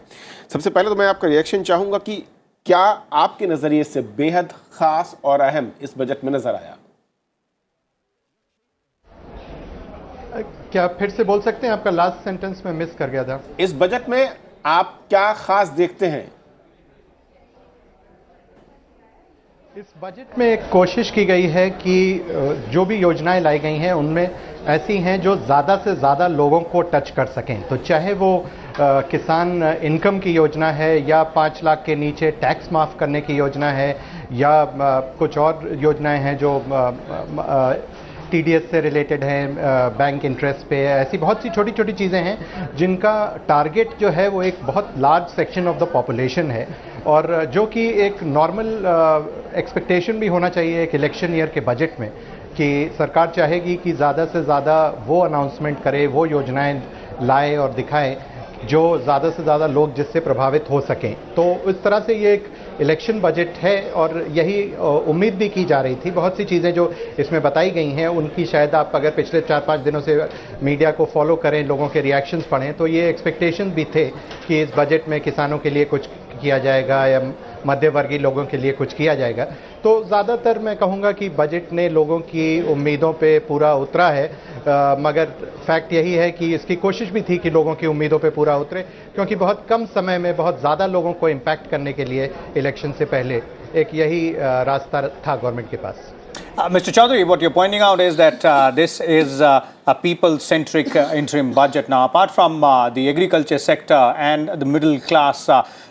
सबसे पहले तो मैं आपका रिएक्शन चाहूँगा कि क्या आपके नज़रिए से बेहद ख़ास और अहम इस बजट में नज़र आया? क्या फिर से बोल सकते हैं? आपका लास्ट सेंटेंस में मिस कर गया था। इस बजट में आप क्या ख़ास देखते हैं? इस बजट में एक कोशिश की गई है कि जो भी योजनाएं लाई गई हैं उनमें ऐसी हैं जो ज़्यादा से ज़्यादा लोगों को टच कर सकें। तो चाहे वो किसान इनकम की योजना है या 5 लाख के नीचे टैक्स माफ़ करने की योजना है या कुछ और योजनाएं हैं जो TDS से रिलेटेड हैं, बैंक इंटरेस्ट पे, ऐसी बहुत सी छोटी छोटी चीज़ें हैं जिनका टारगेट जो है वो एक बहुत large section of the population है और जो कि एक नॉर्मल एक्सपेक्टेशन भी होना चाहिए एक इलेक्शन ईयर के बजट में कि सरकार चाहेगी कि ज़्यादा से ज़्यादा वो अनाउंसमेंट करे, वो योजनाएं लाए और दिखाए जो ज़्यादा से ज़्यादा लोग जिससे प्रभावित हो सकें। तो इस तरह से ये एक इलेक्शन बजट है और यही उम्मीद भी की जा रही थी। बहुत सी चीज़ें जो इसमें बताई गई हैं उनकी शायद आप अगर पिछले 4-5 दिनों से मीडिया को फॉलो करें, लोगों के रिएक्शंस पढ़ें तो ये एक्सपेक्टेशन भी थे कि इस बजट में किसानों के लिए कुछ किया जाएगा या मध्यवर्गीय लोगों के लिए कुछ किया जाएगा। तो ज़्यादातर मैं कहूँगा कि बजट ने लोगों की उम्मीदों पे पूरा उतरा है, मगर फैक्ट यही है कि इसकी कोशिश भी थी कि लोगों की उम्मीदों पे पूरा उतरे क्योंकि बहुत कम समय में बहुत ज़्यादा लोगों को इम्पैक्ट करने के लिए इलेक्शन से पहले एक यही रास्ता था गवर्नमेंट के पास। Mr. Chaudhary, what you're pointing out is that this is a people-centric interim budget. Now, apart from the agriculture sector and the middle class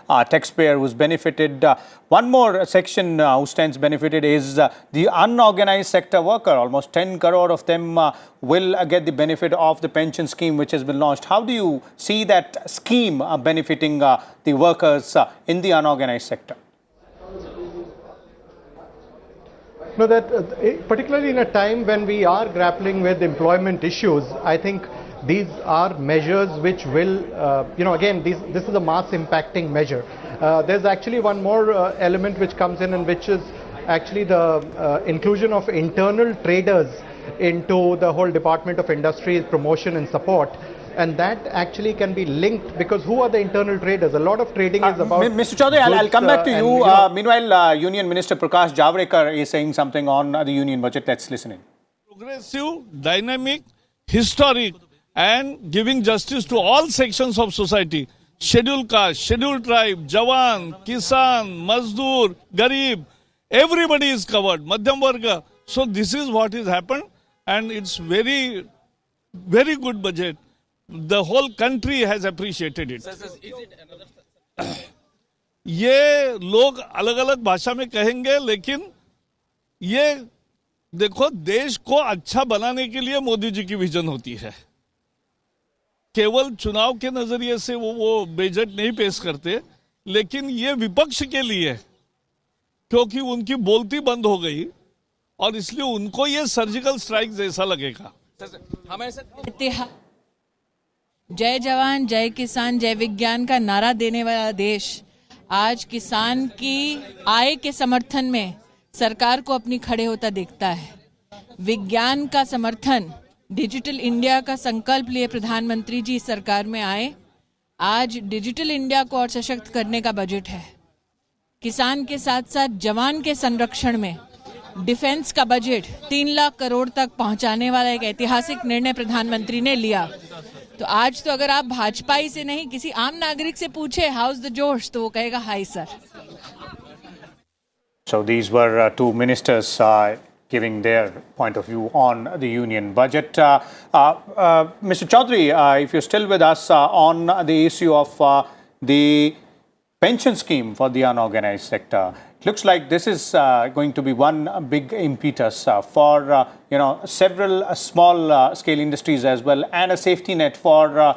taxpayer who's benefited, one more section who stands benefited is the unorganized sector worker. Almost 10 crore of them will get the benefit of the pension scheme which has been launched. How do you see that scheme benefiting the workers in the unorganized sector? No, that particularly in a time when we are grappling with employment issues, I think these are measures which will, again, this is a mass impacting measure. There's actually one more element which comes in, and which is actually the inclusion of internal traders into the whole Department of Industry Promotion and Support. And that actually can be linked, because who are the internal traders? A lot of trading is about... Mr. Chaudhary, I'll come back to you. Meanwhile, Union Minister Prakash Javadekar is saying something on the union budget. Let's listen in. Progressive, dynamic, historic, and giving justice to all sections of society. Scheduled caste, scheduled tribe, Jawan, Kisan, Mazdoor, Garib, everybody is covered, Madhyam Varga. So this is what has happened, and it's very, very good budget. The whole country has appreciated it. ये लोग अलग अलग भाषा में कहेंगे, लेकिन ये देखो, देश को अच्छा बनाने के लिए मोदी जी की विजन होती है. केवल चुनाव के नजरिए से वो बजट नहीं पेश करते, लेकिन ये विपक्ष के लिए, क्योंकि उनकी बोलती बंद हो गई और इसलिए उनको ये सर्जिकल स्ट्राइक जैसा लगेगा. हमारे साथ जय जवान, जय किसान, जय विज्ञान का नारा देने वाला देश आज किसान की आय के समर्थन में सरकार को अपनी खड़े होता देखता है. विज्ञान का समर्थन, डिजिटल इंडिया का संकल्प लिए प्रधानमंत्री जी सरकार में आए. आज डिजिटल इंडिया को और सशक्त करने का बजट है. किसान के साथ साथ जवान के संरक्षण में डिफेंस का बजट 3 लाख करोड़ तक पहुंचाने वाला एक ऐतिहासिक निर्णय प्रधानमंत्री ने लिया. तो आज तो अगर आप भाजपाई से नहीं, किसी आम नागरिक से पूछे हाउस द जोश, तो वो कहेगा high sir. So these were two ministers giving their point of view on the union budget. Mr. Chaudhary, if you're still with us on the issue of the pension scheme for the unorganized sector, it looks like this is going to be one big impetus for several small scale industries as well, and a safety net for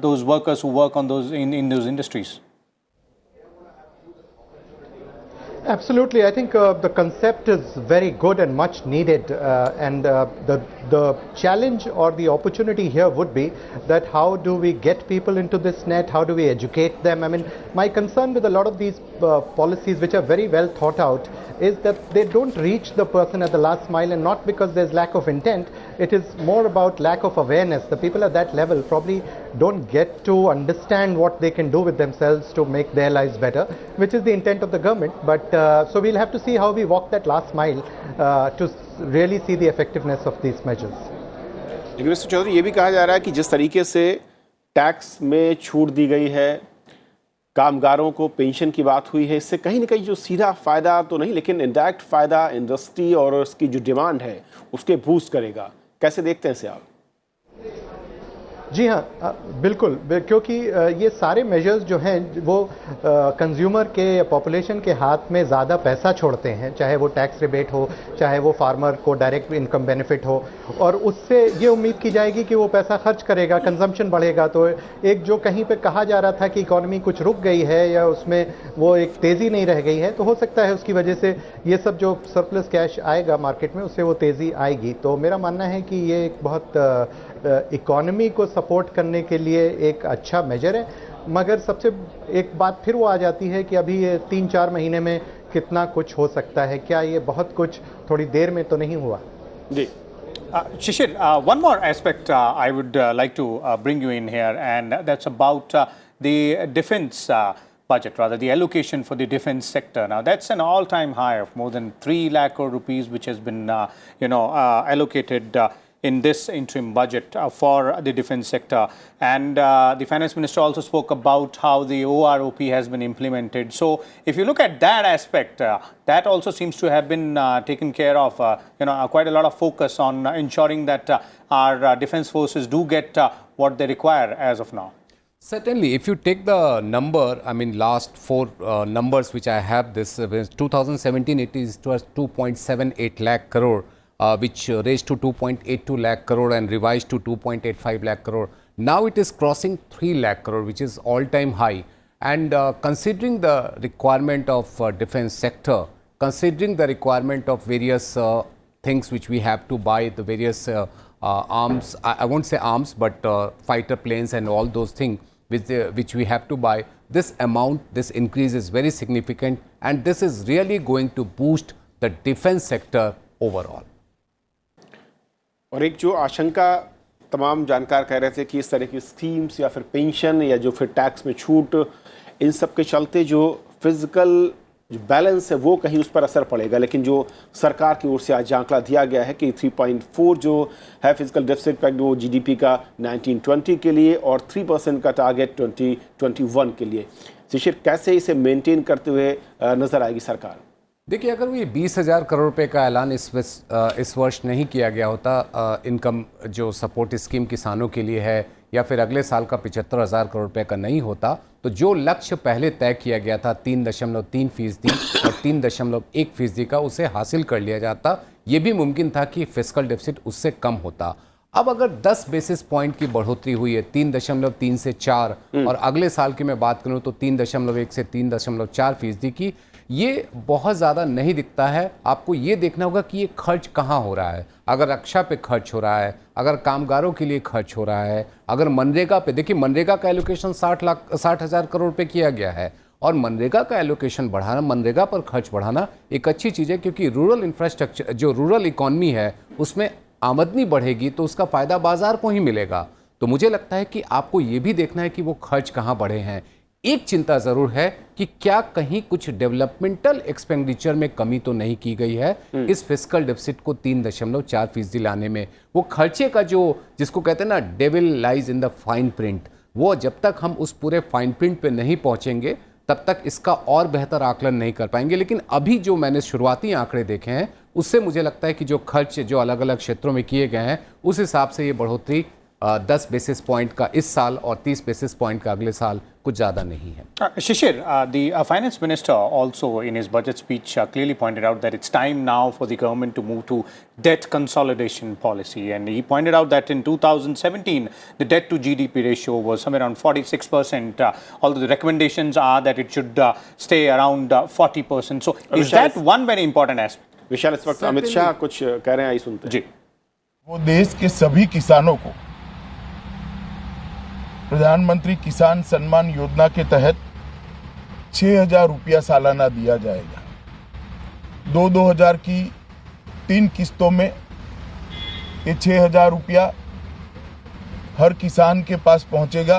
those workers who work on those in those industries. Absolutely. I think the concept is very good and much needed, and the challenge or the opportunity here would be that how do we get people into this net, how do we educate them? I mean, my concern with a lot of these policies, which are very well thought out, is that they don't reach the person at the last mile, and not because there's lack of intent. It is more about lack of awareness. The people at that level probably don't get to understand what they can do with themselves to make their lives better, which is the intent of the government. But so we'll have to see how we walk that last mile to really see the effectiveness of these measures. लेकिन mister Chaudhary, ये भी कहा जा रहा है कि जिस तरीके से टैक्स में छूट दी गई है, कामगारों को पेंशन की बात हुई है, इससे कहीं ना कहीं जो सीधा फ़ायदा तो नहीं, लेकिन इनडायरेक्ट फ़ायदा इंडस्ट्री और उसकी जो डिमांड है उसके बूस्ट करेगा. कैसे देखते हैं इसे आप? जी हाँ, बिल्कुल, क्योंकि ये सारे मेजर्स जो हैं वो कंज्यूमर के, पॉपुलेशन के हाथ में ज़्यादा पैसा छोड़ते हैं, चाहे वो टैक्स रिबेट हो, चाहे वो फार्मर को डायरेक्ट इनकम बेनिफिट हो, और उससे ये उम्मीद की जाएगी कि वो पैसा खर्च करेगा, कंजम्पशन बढ़ेगा. तो एक जो कहीं पे कहा जा रहा था कि इकोनॉमी कुछ रुक गई है या उसमें वो एक तेज़ी नहीं रह गई है, तो हो सकता है उसकी वजह से ये सब जो सरप्लस कैश आएगा मार्केट में, उससे वो तेज़ी आएगी. तो मेरा मानना है कि ये एक बहुत इकोनॉमी को सपोर्ट करने के लिए एक अच्छा मेजर है. मगर सबसे एक बात फिर वो आ जाती है कि अभी ये 3-4 महीने में कितना कुछ हो सकता है, क्या ये बहुत कुछ थोड़ी देर में तो नहीं हुआ? जी. Shishir, one more aspect I would like to bring you in here, and that's about the defense budget, rather the allocation for the defense sector. Now that's an all-time high of more than 3 lakh crore rupees, which has been allocated in this interim budget for the defense sector. And the finance minister also spoke about how the OROP has been implemented. So if you look at that aspect, that also seems to have been taken care of. Quite a lot of focus on ensuring that our defense forces do get what they require as of now. Certainly, if you take the number, I mean, last four numbers which I have, this 2017 it was 2.78 lakh crore, which raised to 2.82 lakh crore and revised to 2.85 lakh crore. Now it is crossing 3 lakh crore, which is all-time high. And considering the requirement of defense sector, considering the requirement of various things which we have to buy, the various arms, I won't say arms, but fighter planes and all those things which we have to buy, this amount, this increase is very significant, and this is really going to boost the defense sector overall. और एक जो आशंका तमाम जानकार कह रहे थे कि इस तरह की स्कीम्स या फिर पेंशन या जो फिर टैक्स में छूट, इन सब के चलते जो फिजिकल जो बैलेंस है वो कहीं उस पर असर पड़ेगा, लेकिन जो सरकार की ओर से आज आंकड़ा दिया गया है कि 3.4 जो है फिजिकल डेफिसिट पैक्ट वो जीडीपी का 1920 के लिए और 3% का टारगेट 2021 के लिए, शिशिर कैसे इसे मेंटेन करते हुए नजर आएगी सरकार? देखिए, अगर वो ये 20,000 करोड़ रुपए का ऐलान इस वर्ष नहीं किया गया होता, इनकम जो सपोर्ट स्कीम किसानों के लिए है, या फिर अगले साल का 75,000 करोड़ रुपए का नहीं होता, तो जो लक्ष्य पहले तय किया गया था 3.3% और 3.1% का, उसे हासिल कर लिया जाता। ये भी मुमकिन था कि फिस्कल डेफिसिट उससे कम होता। अब अगर 10 बेसिस पॉइंट की बढ़ोतरी हुई है 3.3 से 4 और अगले साल की मैं बात करूं तो 3.1 से 3.4% की, ये बहुत ज़्यादा नहीं दिखता है। आपको ये देखना होगा कि ये खर्च कहाँ हो रहा है। अगर रक्षा पे खर्च हो रहा है, अगर कामगारों के लिए खर्च हो रहा है, अगर मनरेगा पे, देखिए मनरेगा का एलोकेशन 60,000 करोड़ रुपये किया गया है, और मनरेगा का एलोकेशन बढ़ाना, मनरेगा पर खर्च बढ़ाना एक अच्छी चीज़ है, क्योंकि रूरल इंफ्रास्ट्रक्चर, जो रूरल इकॉनमी है, उसमें आमदनी बढ़ेगी तो उसका फ़ायदा बाजार को ही मिलेगा। तो मुझे लगता है कि आपको ये भी देखना है कि वो खर्च कहाँ बढ़े हैं। एक चिंता ज़रूर है कि क्या कहीं कुछ डेवलपमेंटल एक्सपेंडिचर में कमी तो नहीं की गई है इस फिस्कल डेफिसिट को 3.4% लाने में। वो खर्चे का जो, जिसको कहते हैं ना, devil lies in the fine print, वो जब तक हम उस पूरे फाइन प्रिंट पे नहीं पहुंचेंगे तब तक इसका और बेहतर आकलन नहीं कर पाएंगे। लेकिन अभी जो मैंने शुरुआती आंकड़े देखे हैं उससे मुझे लगता है कि जो खर्च जो अलग अलग क्षेत्रों में किए गए हैं उस हिसाब से ये बढ़ोतरी 10 बेसिस पॉइंट का इस साल और 30 बेसिस पॉइंट का अगले साल कुछ ज़्यादा नहीं है। Shishir, the finance minister also in his budget speech clearly pointed out that it's time now for the government to move to debt consolidation policy, and he pointed out that in 2017 the debt to GDP ratio was somewhere around 46%, although the recommendations are that it should stay around 40%. So is that one very important aspect? विशाल, इस वक्त अमित शाह कुछ कह रहे हैं, आई सुनते हैं। जी, वो देश के सभी किसानों को प्रधानमंत्री किसान सम्मान योजना के तहत 6,000 रुपया सालाना दिया जाएगा। 2,000 की 3 किस्तों में ये 6,000 रुपया हर किसान के पास पहुंचेगा,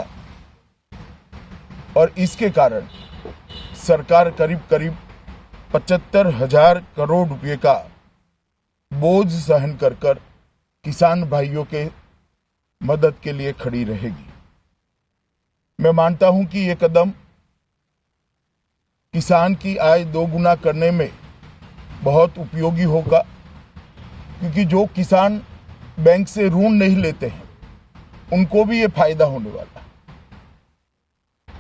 और इसके कारण सरकार करीब 75,000 करोड़ रुपये का बोझ सहन कर किसान भाइयों के मदद के लिए खड़ी रहेगी। मैं मानता हूं कि ये कदम किसान की आय दोगुना करने में बहुत उपयोगी होगा, क्योंकि जो किसान बैंक से ऋण नहीं लेते हैं उनको भी ये फायदा होने वाला है।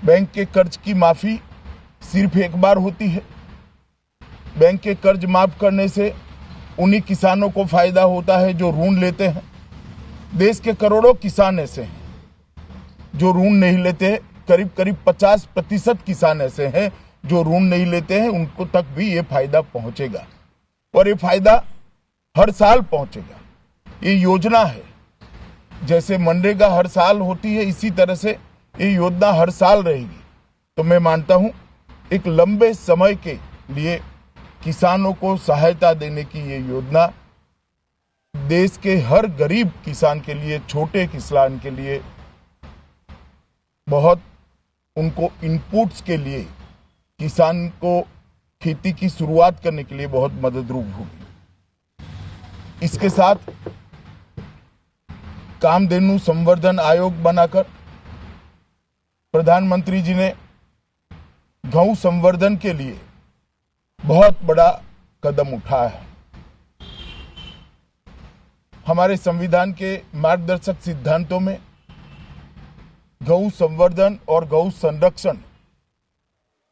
बैंक के कर्ज की माफी सिर्फ एक बार होती है। बैंक के कर्ज माफ करने से उन्हीं किसानों को फायदा होता है जो ऋण लेते हैं। देश के करोड़ों किसान ऐसे हैं जो ऋण नहीं लेते हैं, करीब 50% किसान ऐसे हैं जो ऋण नहीं लेते हैं, उनको तक भी ये फायदा पहुंचेगा, और ये फायदा हर साल पहुंचेगा। ये योजना है, जैसे मनरेगा हर साल होती है इसी तरह से ये योजना हर साल रहेगी। तो मैं मानता हूं एक लंबे समय के लिए किसानों को सहायता देने की ये योजना देश के हर गरीब किसान के लिए, छोटे किसान के लिए बहुत, उनको इनपुट्स के लिए, किसान को खेती की शुरुआत करने के लिए बहुत मददरूप होगी। इसके साथ कामधेनु संवर्धन आयोग बनाकर प्रधानमंत्री जी ने गौ संवर्धन के लिए बहुत बड़ा कदम उठाया है। हमारे संविधान के मार्गदर्शक सिद्धांतों में गौ संवर्धन और गौ संरक्षण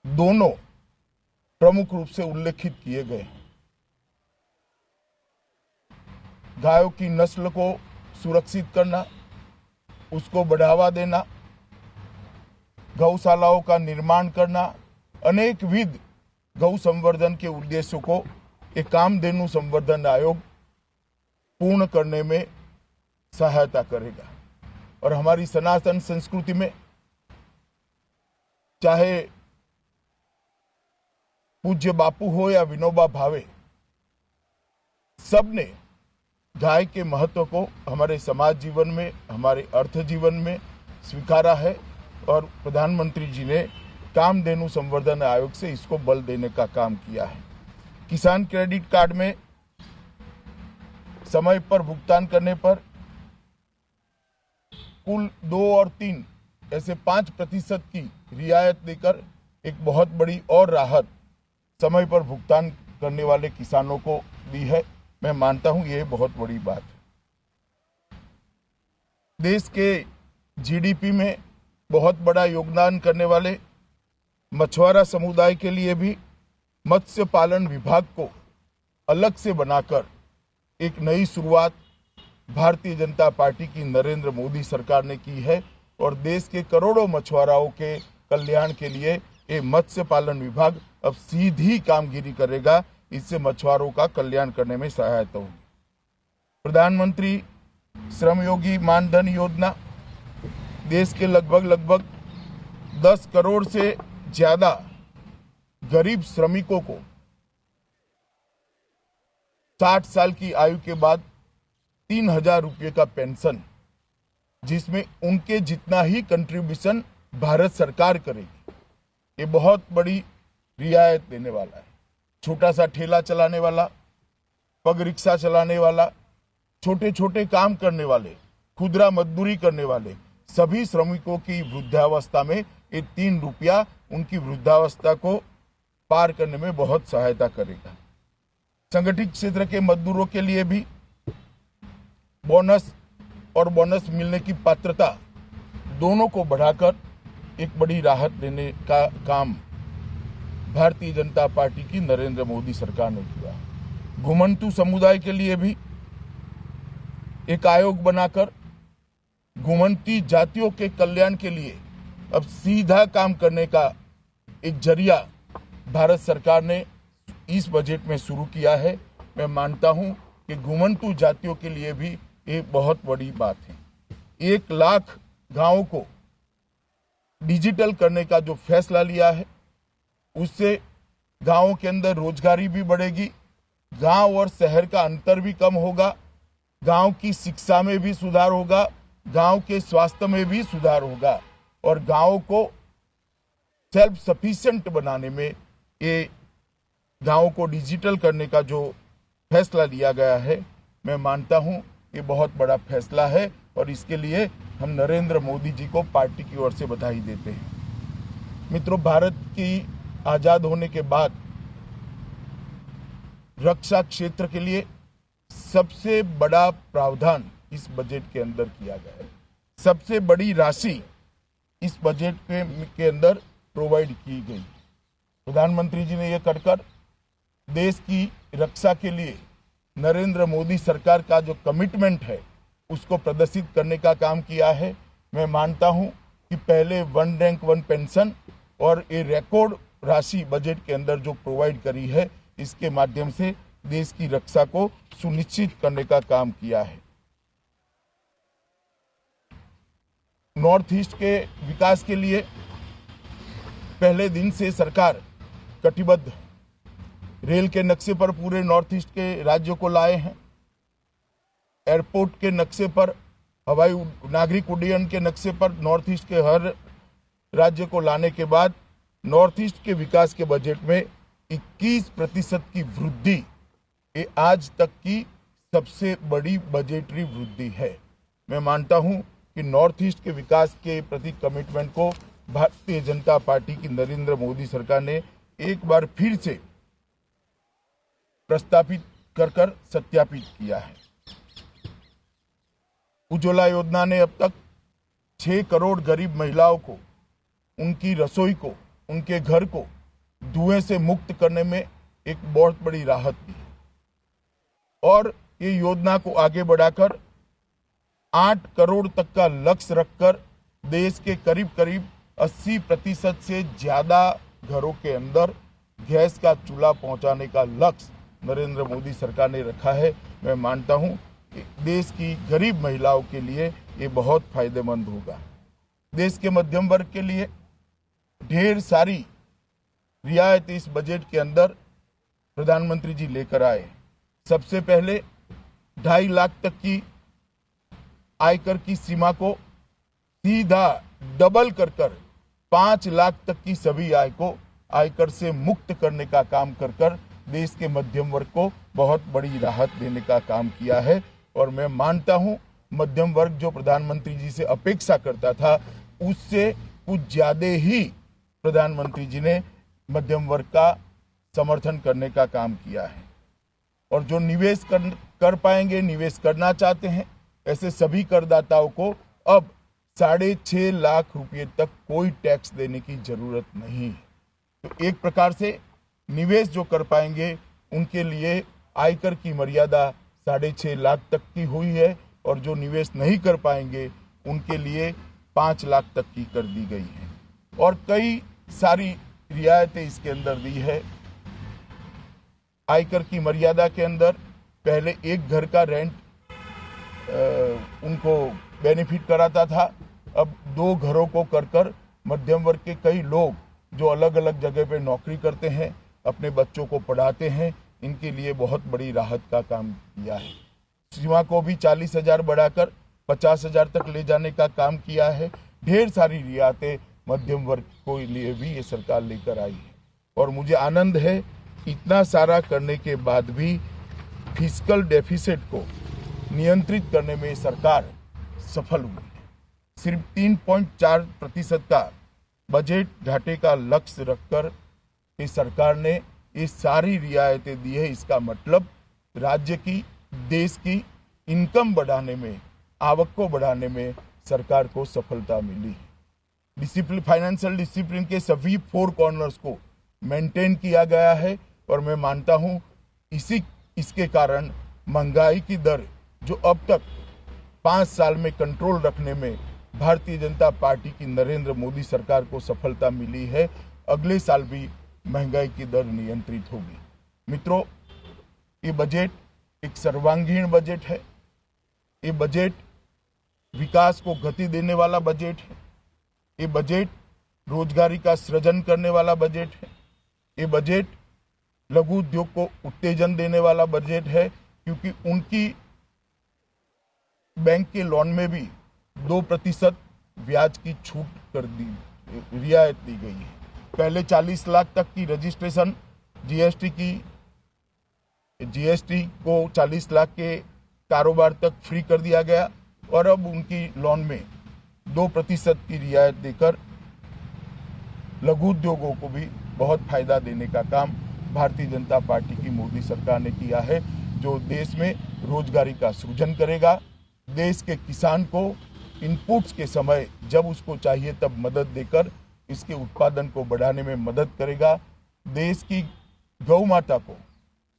दोनों प्रमुख रूप से उल्लेखित किए गए हैं। गायों की नस्ल को सुरक्षित करना, उसको बढ़ावा देना, गौशालाओं का निर्माण करना, अनेकविध गौ संवर्धन के उद्देश्यों को एक कामधेनु संवर्धन आयोग पूर्ण करने में सहायता करेगा। और हमारी सनातन संस्कृति में चाहे पूज्य बापू हो या विनोबा भावे, सबने गाय के महत्व को हमारे समाज जीवन में, हमारे अर्थ जीवन में स्वीकारा है और प्रधानमंत्री जी ने कामधेनु संवर्धन आयोग से इसको बल देने का काम किया है। किसान क्रेडिट कार्ड में समय पर भुगतान करने पर कुल 2 और 3 ऐसे 5% की रियायत देकर एक बहुत बड़ी और राहत समय पर भुगतान करने वाले किसानों को दी है। मैं मानता हूं ये बहुत बड़ी बात है। देश के जीडीपी में बहुत बड़ा योगदान करने वाले मछुआरा समुदाय के लिए भी मत्स्य पालन विभाग को अलग से बनाकर एक नई शुरुआत भारतीय जनता पार्टी की नरेंद्र मोदी सरकार ने की है और देश के करोड़ों मछुआराओं के कल्याण के लिए ये मत्स्य पालन विभाग अब सीधी कामगिरी करेगा। इससे मछुआरों का कल्याण करने में सहायता होगी। प्रधानमंत्री श्रमयोगी मानधन योजना देश के लगभग 10 करोड़ से ज्यादा गरीब श्रमिकों को 60 साल की आयु के बाद 3,000 रुपये का पेंशन, जिसमें उनके जितना ही कंट्रीब्यूशन भारत सरकार करेगी, ये बहुत बड़ी रियायत देने वाला है। छोटा सा ठेला चलाने वाला, पग रिक्शा चलाने वाला, छोटे छोटे काम करने वाले, खुदरा मजदूरी करने वाले सभी श्रमिकों की वृद्धावस्था में ये 3 रुपया उनकी वृद्धावस्था को पार करने में बहुत सहायता करेगा। संगठित क्षेत्र के मजदूरों के लिए भी बोनस और बोनस मिलने की पात्रता दोनों को बढ़ाकर एक बड़ी राहत देने का काम भारतीय जनता पार्टी की नरेंद्र मोदी सरकार ने किया। घुमंतु समुदाय के लिए भी एक आयोग बनाकर घुमंती जातियों के कल्याण के लिए अब सीधा काम करने का एक जरिया भारत सरकार ने इस बजट में शुरू किया है। मैं मानता हूं कि घुमंतु जातियों के लिए भी ये बहुत बड़ी बात है। 1 लाख गांवों को डिजिटल करने का जो फैसला लिया है, उससे गांवों के अंदर रोजगारी भी बढ़ेगी, गांव और शहर का अंतर भी कम होगा, गांव की शिक्षा में भी सुधार होगा, गांव के स्वास्थ्य में भी सुधार होगा और गांव को सेल्फ सफिशिएंट बनाने में ये गांव को डिजिटल करने का जो फैसला लिया गया है, मैं मानता हूं ये बहुत बड़ा फैसला है और इसके लिए हम नरेंद्र मोदी जी को पार्टी की ओर से बधाई देते हैं। मित्रों, भारत की आजाद होने के बाद रक्षा क्षेत्र के लिए सबसे बड़ा प्रावधान इस बजट के अंदर किया गया है। सबसे बड़ी राशि इस बजट के अंदर प्रोवाइड की गई। प्रधानमंत्री जी ने यह कर देश की रक्षा के लिए नरेंद्र मोदी सरकार का जो कमिटमेंट है उसको प्रदर्शित करने का काम किया है। मैं मानता हूं कि पहले 1 रैंक 1 पेंशन और ये रिकॉर्ड राशि बजट के अंदर जो प्रोवाइड करी है, इसके माध्यम से देश की रक्षा को सुनिश्चित करने का काम किया है। नॉर्थ ईस्ट के विकास के लिए पहले दिन से सरकार कटिबद्ध है। रेल के नक्शे पर पूरे नॉर्थ ईस्ट के राज्यों को लाए हैं। एयरपोर्ट के नक्शे पर, हवाई नागरिक उड्डयन के नक्शे पर नॉर्थ ईस्ट के हर राज्य को लाने के बाद नॉर्थ ईस्ट के विकास के बजट में 21% की वृद्धि, ये आज तक की सबसे बड़ी बजटरी वृद्धि है। मैं मानता हूं कि नॉर्थ ईस्ट के विकास के प्रति कमिटमेंट को भारतीय जनता पार्टी की नरेंद्र मोदी सरकार ने एक बार फिर से प्रस्तापित कर सत्यापित किया है। उज्ज्वला योजना ने अब तक 6 करोड़ गरीब महिलाओं को, उनकी रसोई को, उनके घर को धुएं से मुक्त करने में एक बहुत बड़ी राहत दी है और ये योजना को आगे बढ़ाकर 8 करोड़ तक का लक्ष्य रखकर देश के करीब करीब 80% से ज्यादा घरों के अंदर गैस का चूल्हा पहुंचाने का लक्ष्य नरेंद्र मोदी सरकार ने रखा है। मैं मानता हूं कि देश की गरीब महिलाओं के लिए ये बहुत फायदेमंद होगा। देश के मध्यम वर्ग के लिए ढेर सारी रियायत इस बजट के अंदर प्रधानमंत्री जी लेकर आए। सबसे पहले 2.5 लाख तक की आयकर की सीमा को सीधा डबल कर 5 लाख तक की सभी आय को आयकर से मुक्त करने का काम कर देश के मध्यम वर्ग को बहुत बड़ी राहत देने का काम किया है। और मैं मानता हूं मध्यम वर्ग जो प्रधानमंत्री जी से अपेक्षा करता था उससे कुछ ज्यादा ही प्रधानमंत्री जी ने मध्यम वर्ग का समर्थन करने का काम किया है। और जो निवेश कर पाएंगे, निवेश करना चाहते हैं, ऐसे सभी करदाताओं को अब 6.5 लाख रुपए तक कोई टैक्स देने की जरूरत नहीं है। तो एक प्रकार से निवेश जो कर पाएंगे उनके लिए आयकर की मर्यादा 6.5 लाख तक की हुई है और जो निवेश नहीं कर पाएंगे उनके लिए 5 लाख तक की कर दी गई है। और कई सारी रियायतें इसके अंदर दी है। आयकर की मर्यादा के अंदर पहले एक घर का रेंट उनको बेनिफिट कराता था, अब 2 घरों को कर मध्यम वर्ग के कई लोग जो अलग अलग जगह पे नौकरी करते हैं, अपने बच्चों को पढ़ाते हैं, इनके लिए बहुत बड़ी राहत का काम किया है। सीमा को भी 40,000 बढ़ाकर 50,000 तक ले जाने का काम किया है। ढेर सारी रियायतें मध्यम वर्ग को लिए भी ये सरकार लेकर आई है। और मुझे आनंद है इतना सारा करने के बाद भी फिस्कल डेफिसिट को नियंत्रित करने में सरकार सफल हुई है। सिर्फ 3.4% का बजट घाटे का लक्ष्य रखकर इस सरकार ने ये सारी रियायतें दी है। इसका मतलब राज्य की, देश की इनकम बढ़ाने में, आवक को बढ़ाने में सरकार को सफलता मिली है। डिसिप्लिन, फाइनेंशियल डिसिप्लिन के सभी 4 कॉर्नर्स को मेंटेन किया गया है और मैं मानता हूं इसके कारण महंगाई की दर जो अब तक 5 साल में कंट्रोल रखने में भारतीय जनता पार्टी की नरेंद्र मोदी सरकार को सफलता मिली है, अगले साल भी महंगाई की दर नियंत्रित होगी। मित्रों, ये बजट एक सर्वांगीण बजट है। ये बजट विकास को गति देने वाला बजट है। ये बजट रोजगारी का सृजन करने वाला बजट है। ये बजट लघु उद्योग को उत्तेजन देने वाला बजट है, क्योंकि उनकी बैंक के लोन में भी 2% ब्याज की छूट कर दी, रियायत दी गई है। पहले 40 लाख तक की रजिस्ट्रेशन जीएसटी को 40 लाख के कारोबार तक फ्री कर दिया गया और अब उनकी लोन में 2% की रियायत देकर लघु उद्योगों को भी बहुत फायदा देने का काम भारतीय जनता पार्टी की मोदी सरकार ने किया है, जो देश में रोजगारी का सृजन करेगा, देश के किसान को इनपुट्स के समय जब उसको चाहिए तब मदद देकर इसके उत्पादन को बढ़ाने में मदद करेगा, देश की गौ माता को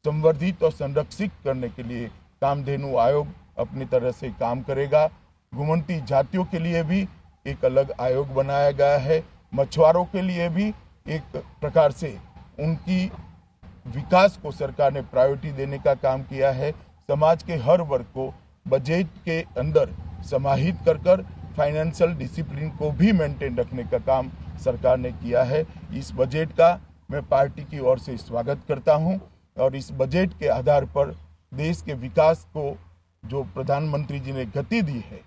संवर्धित और संरक्षित करने के लिए कामधेनु आयोग अपनी तरह से काम करेगा। घुमंती जातियों के लिए भी एक अलग आयोग बनाया गया है। मछुआरों के लिए भी एक प्रकार से उनकी विकास को सरकार ने प्रायोरिटी देने का काम किया है। समाज के हर वर्ग को बजट के अंदर समाहित कर फाइनेंशियल डिसिप्लिन को भी मेंटेन रखने का काम सरकार ने किया है। इस बजट का मैं पार्टी की ओर से स्वागत करता हूं और इस बजट के आधार पर देश के विकास को जो प्रधानमंत्री जी ने गति दी है,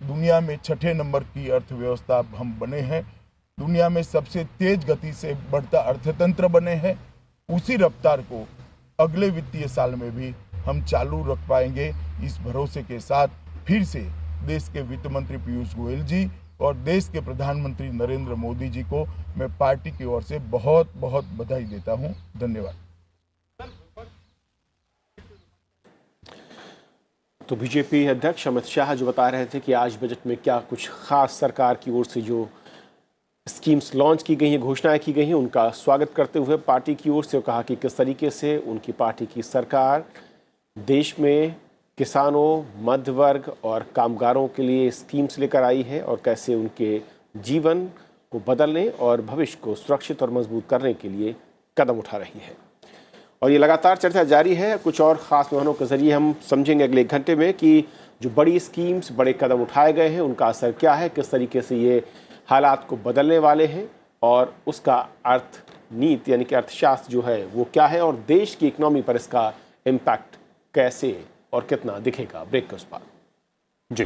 दुनिया में 6ठे नंबर की अर्थव्यवस्था हम बने हैं, दुनिया में सबसे तेज गति से बढ़ता अर्थतंत्र बने हैं। उसी रफ्तार को अगले वित्तीय साल में भी हम चालू रख पाएंगे, इस भरोसे के साथ फिर से देश के वित्त मंत्री पीयूष गोयल जी और देश के प्रधानमंत्री नरेंद्र मोदी जी को मैं पार्टी की ओर से बहुत बहुत बधाई देता हूं। धन्यवाद। तो बीजेपी अध्यक्ष अमित शाह जो बता रहे थे कि आज बजट में क्या कुछ खास सरकार की ओर से जो स्कीम्स लॉन्च की गई हैं, घोषणाएं की गई हैं, उनका स्वागत करते हुए पार्टी की ओर से कहा कि किस तरीके से उनकी पार्टी की सरकार देश में किसानों, मध्य वर्ग और कामगारों के लिए स्कीम्स लेकर आई है और कैसे उनके जीवन को बदलने और भविष्य को सुरक्षित और मजबूत करने के लिए कदम उठा रही है। और ये लगातार चर्चा जारी है। कुछ और ख़ास मेहमानों के ज़रिए हम समझेंगे अगले 1 घंटे में कि जो बड़ी स्कीम्स, बड़े कदम उठाए गए हैं, उनका असर क्या है, किस तरीके से ये हालात को बदलने वाले हैं और उसका अर्थ नीति यानी कि अर्थशास्त्र जो है वो क्या है और देश की इकोनॉमी पर इसका इम्पैक्ट कैसे और कितना दिखेगा। ब्रेक के उस पार। जी।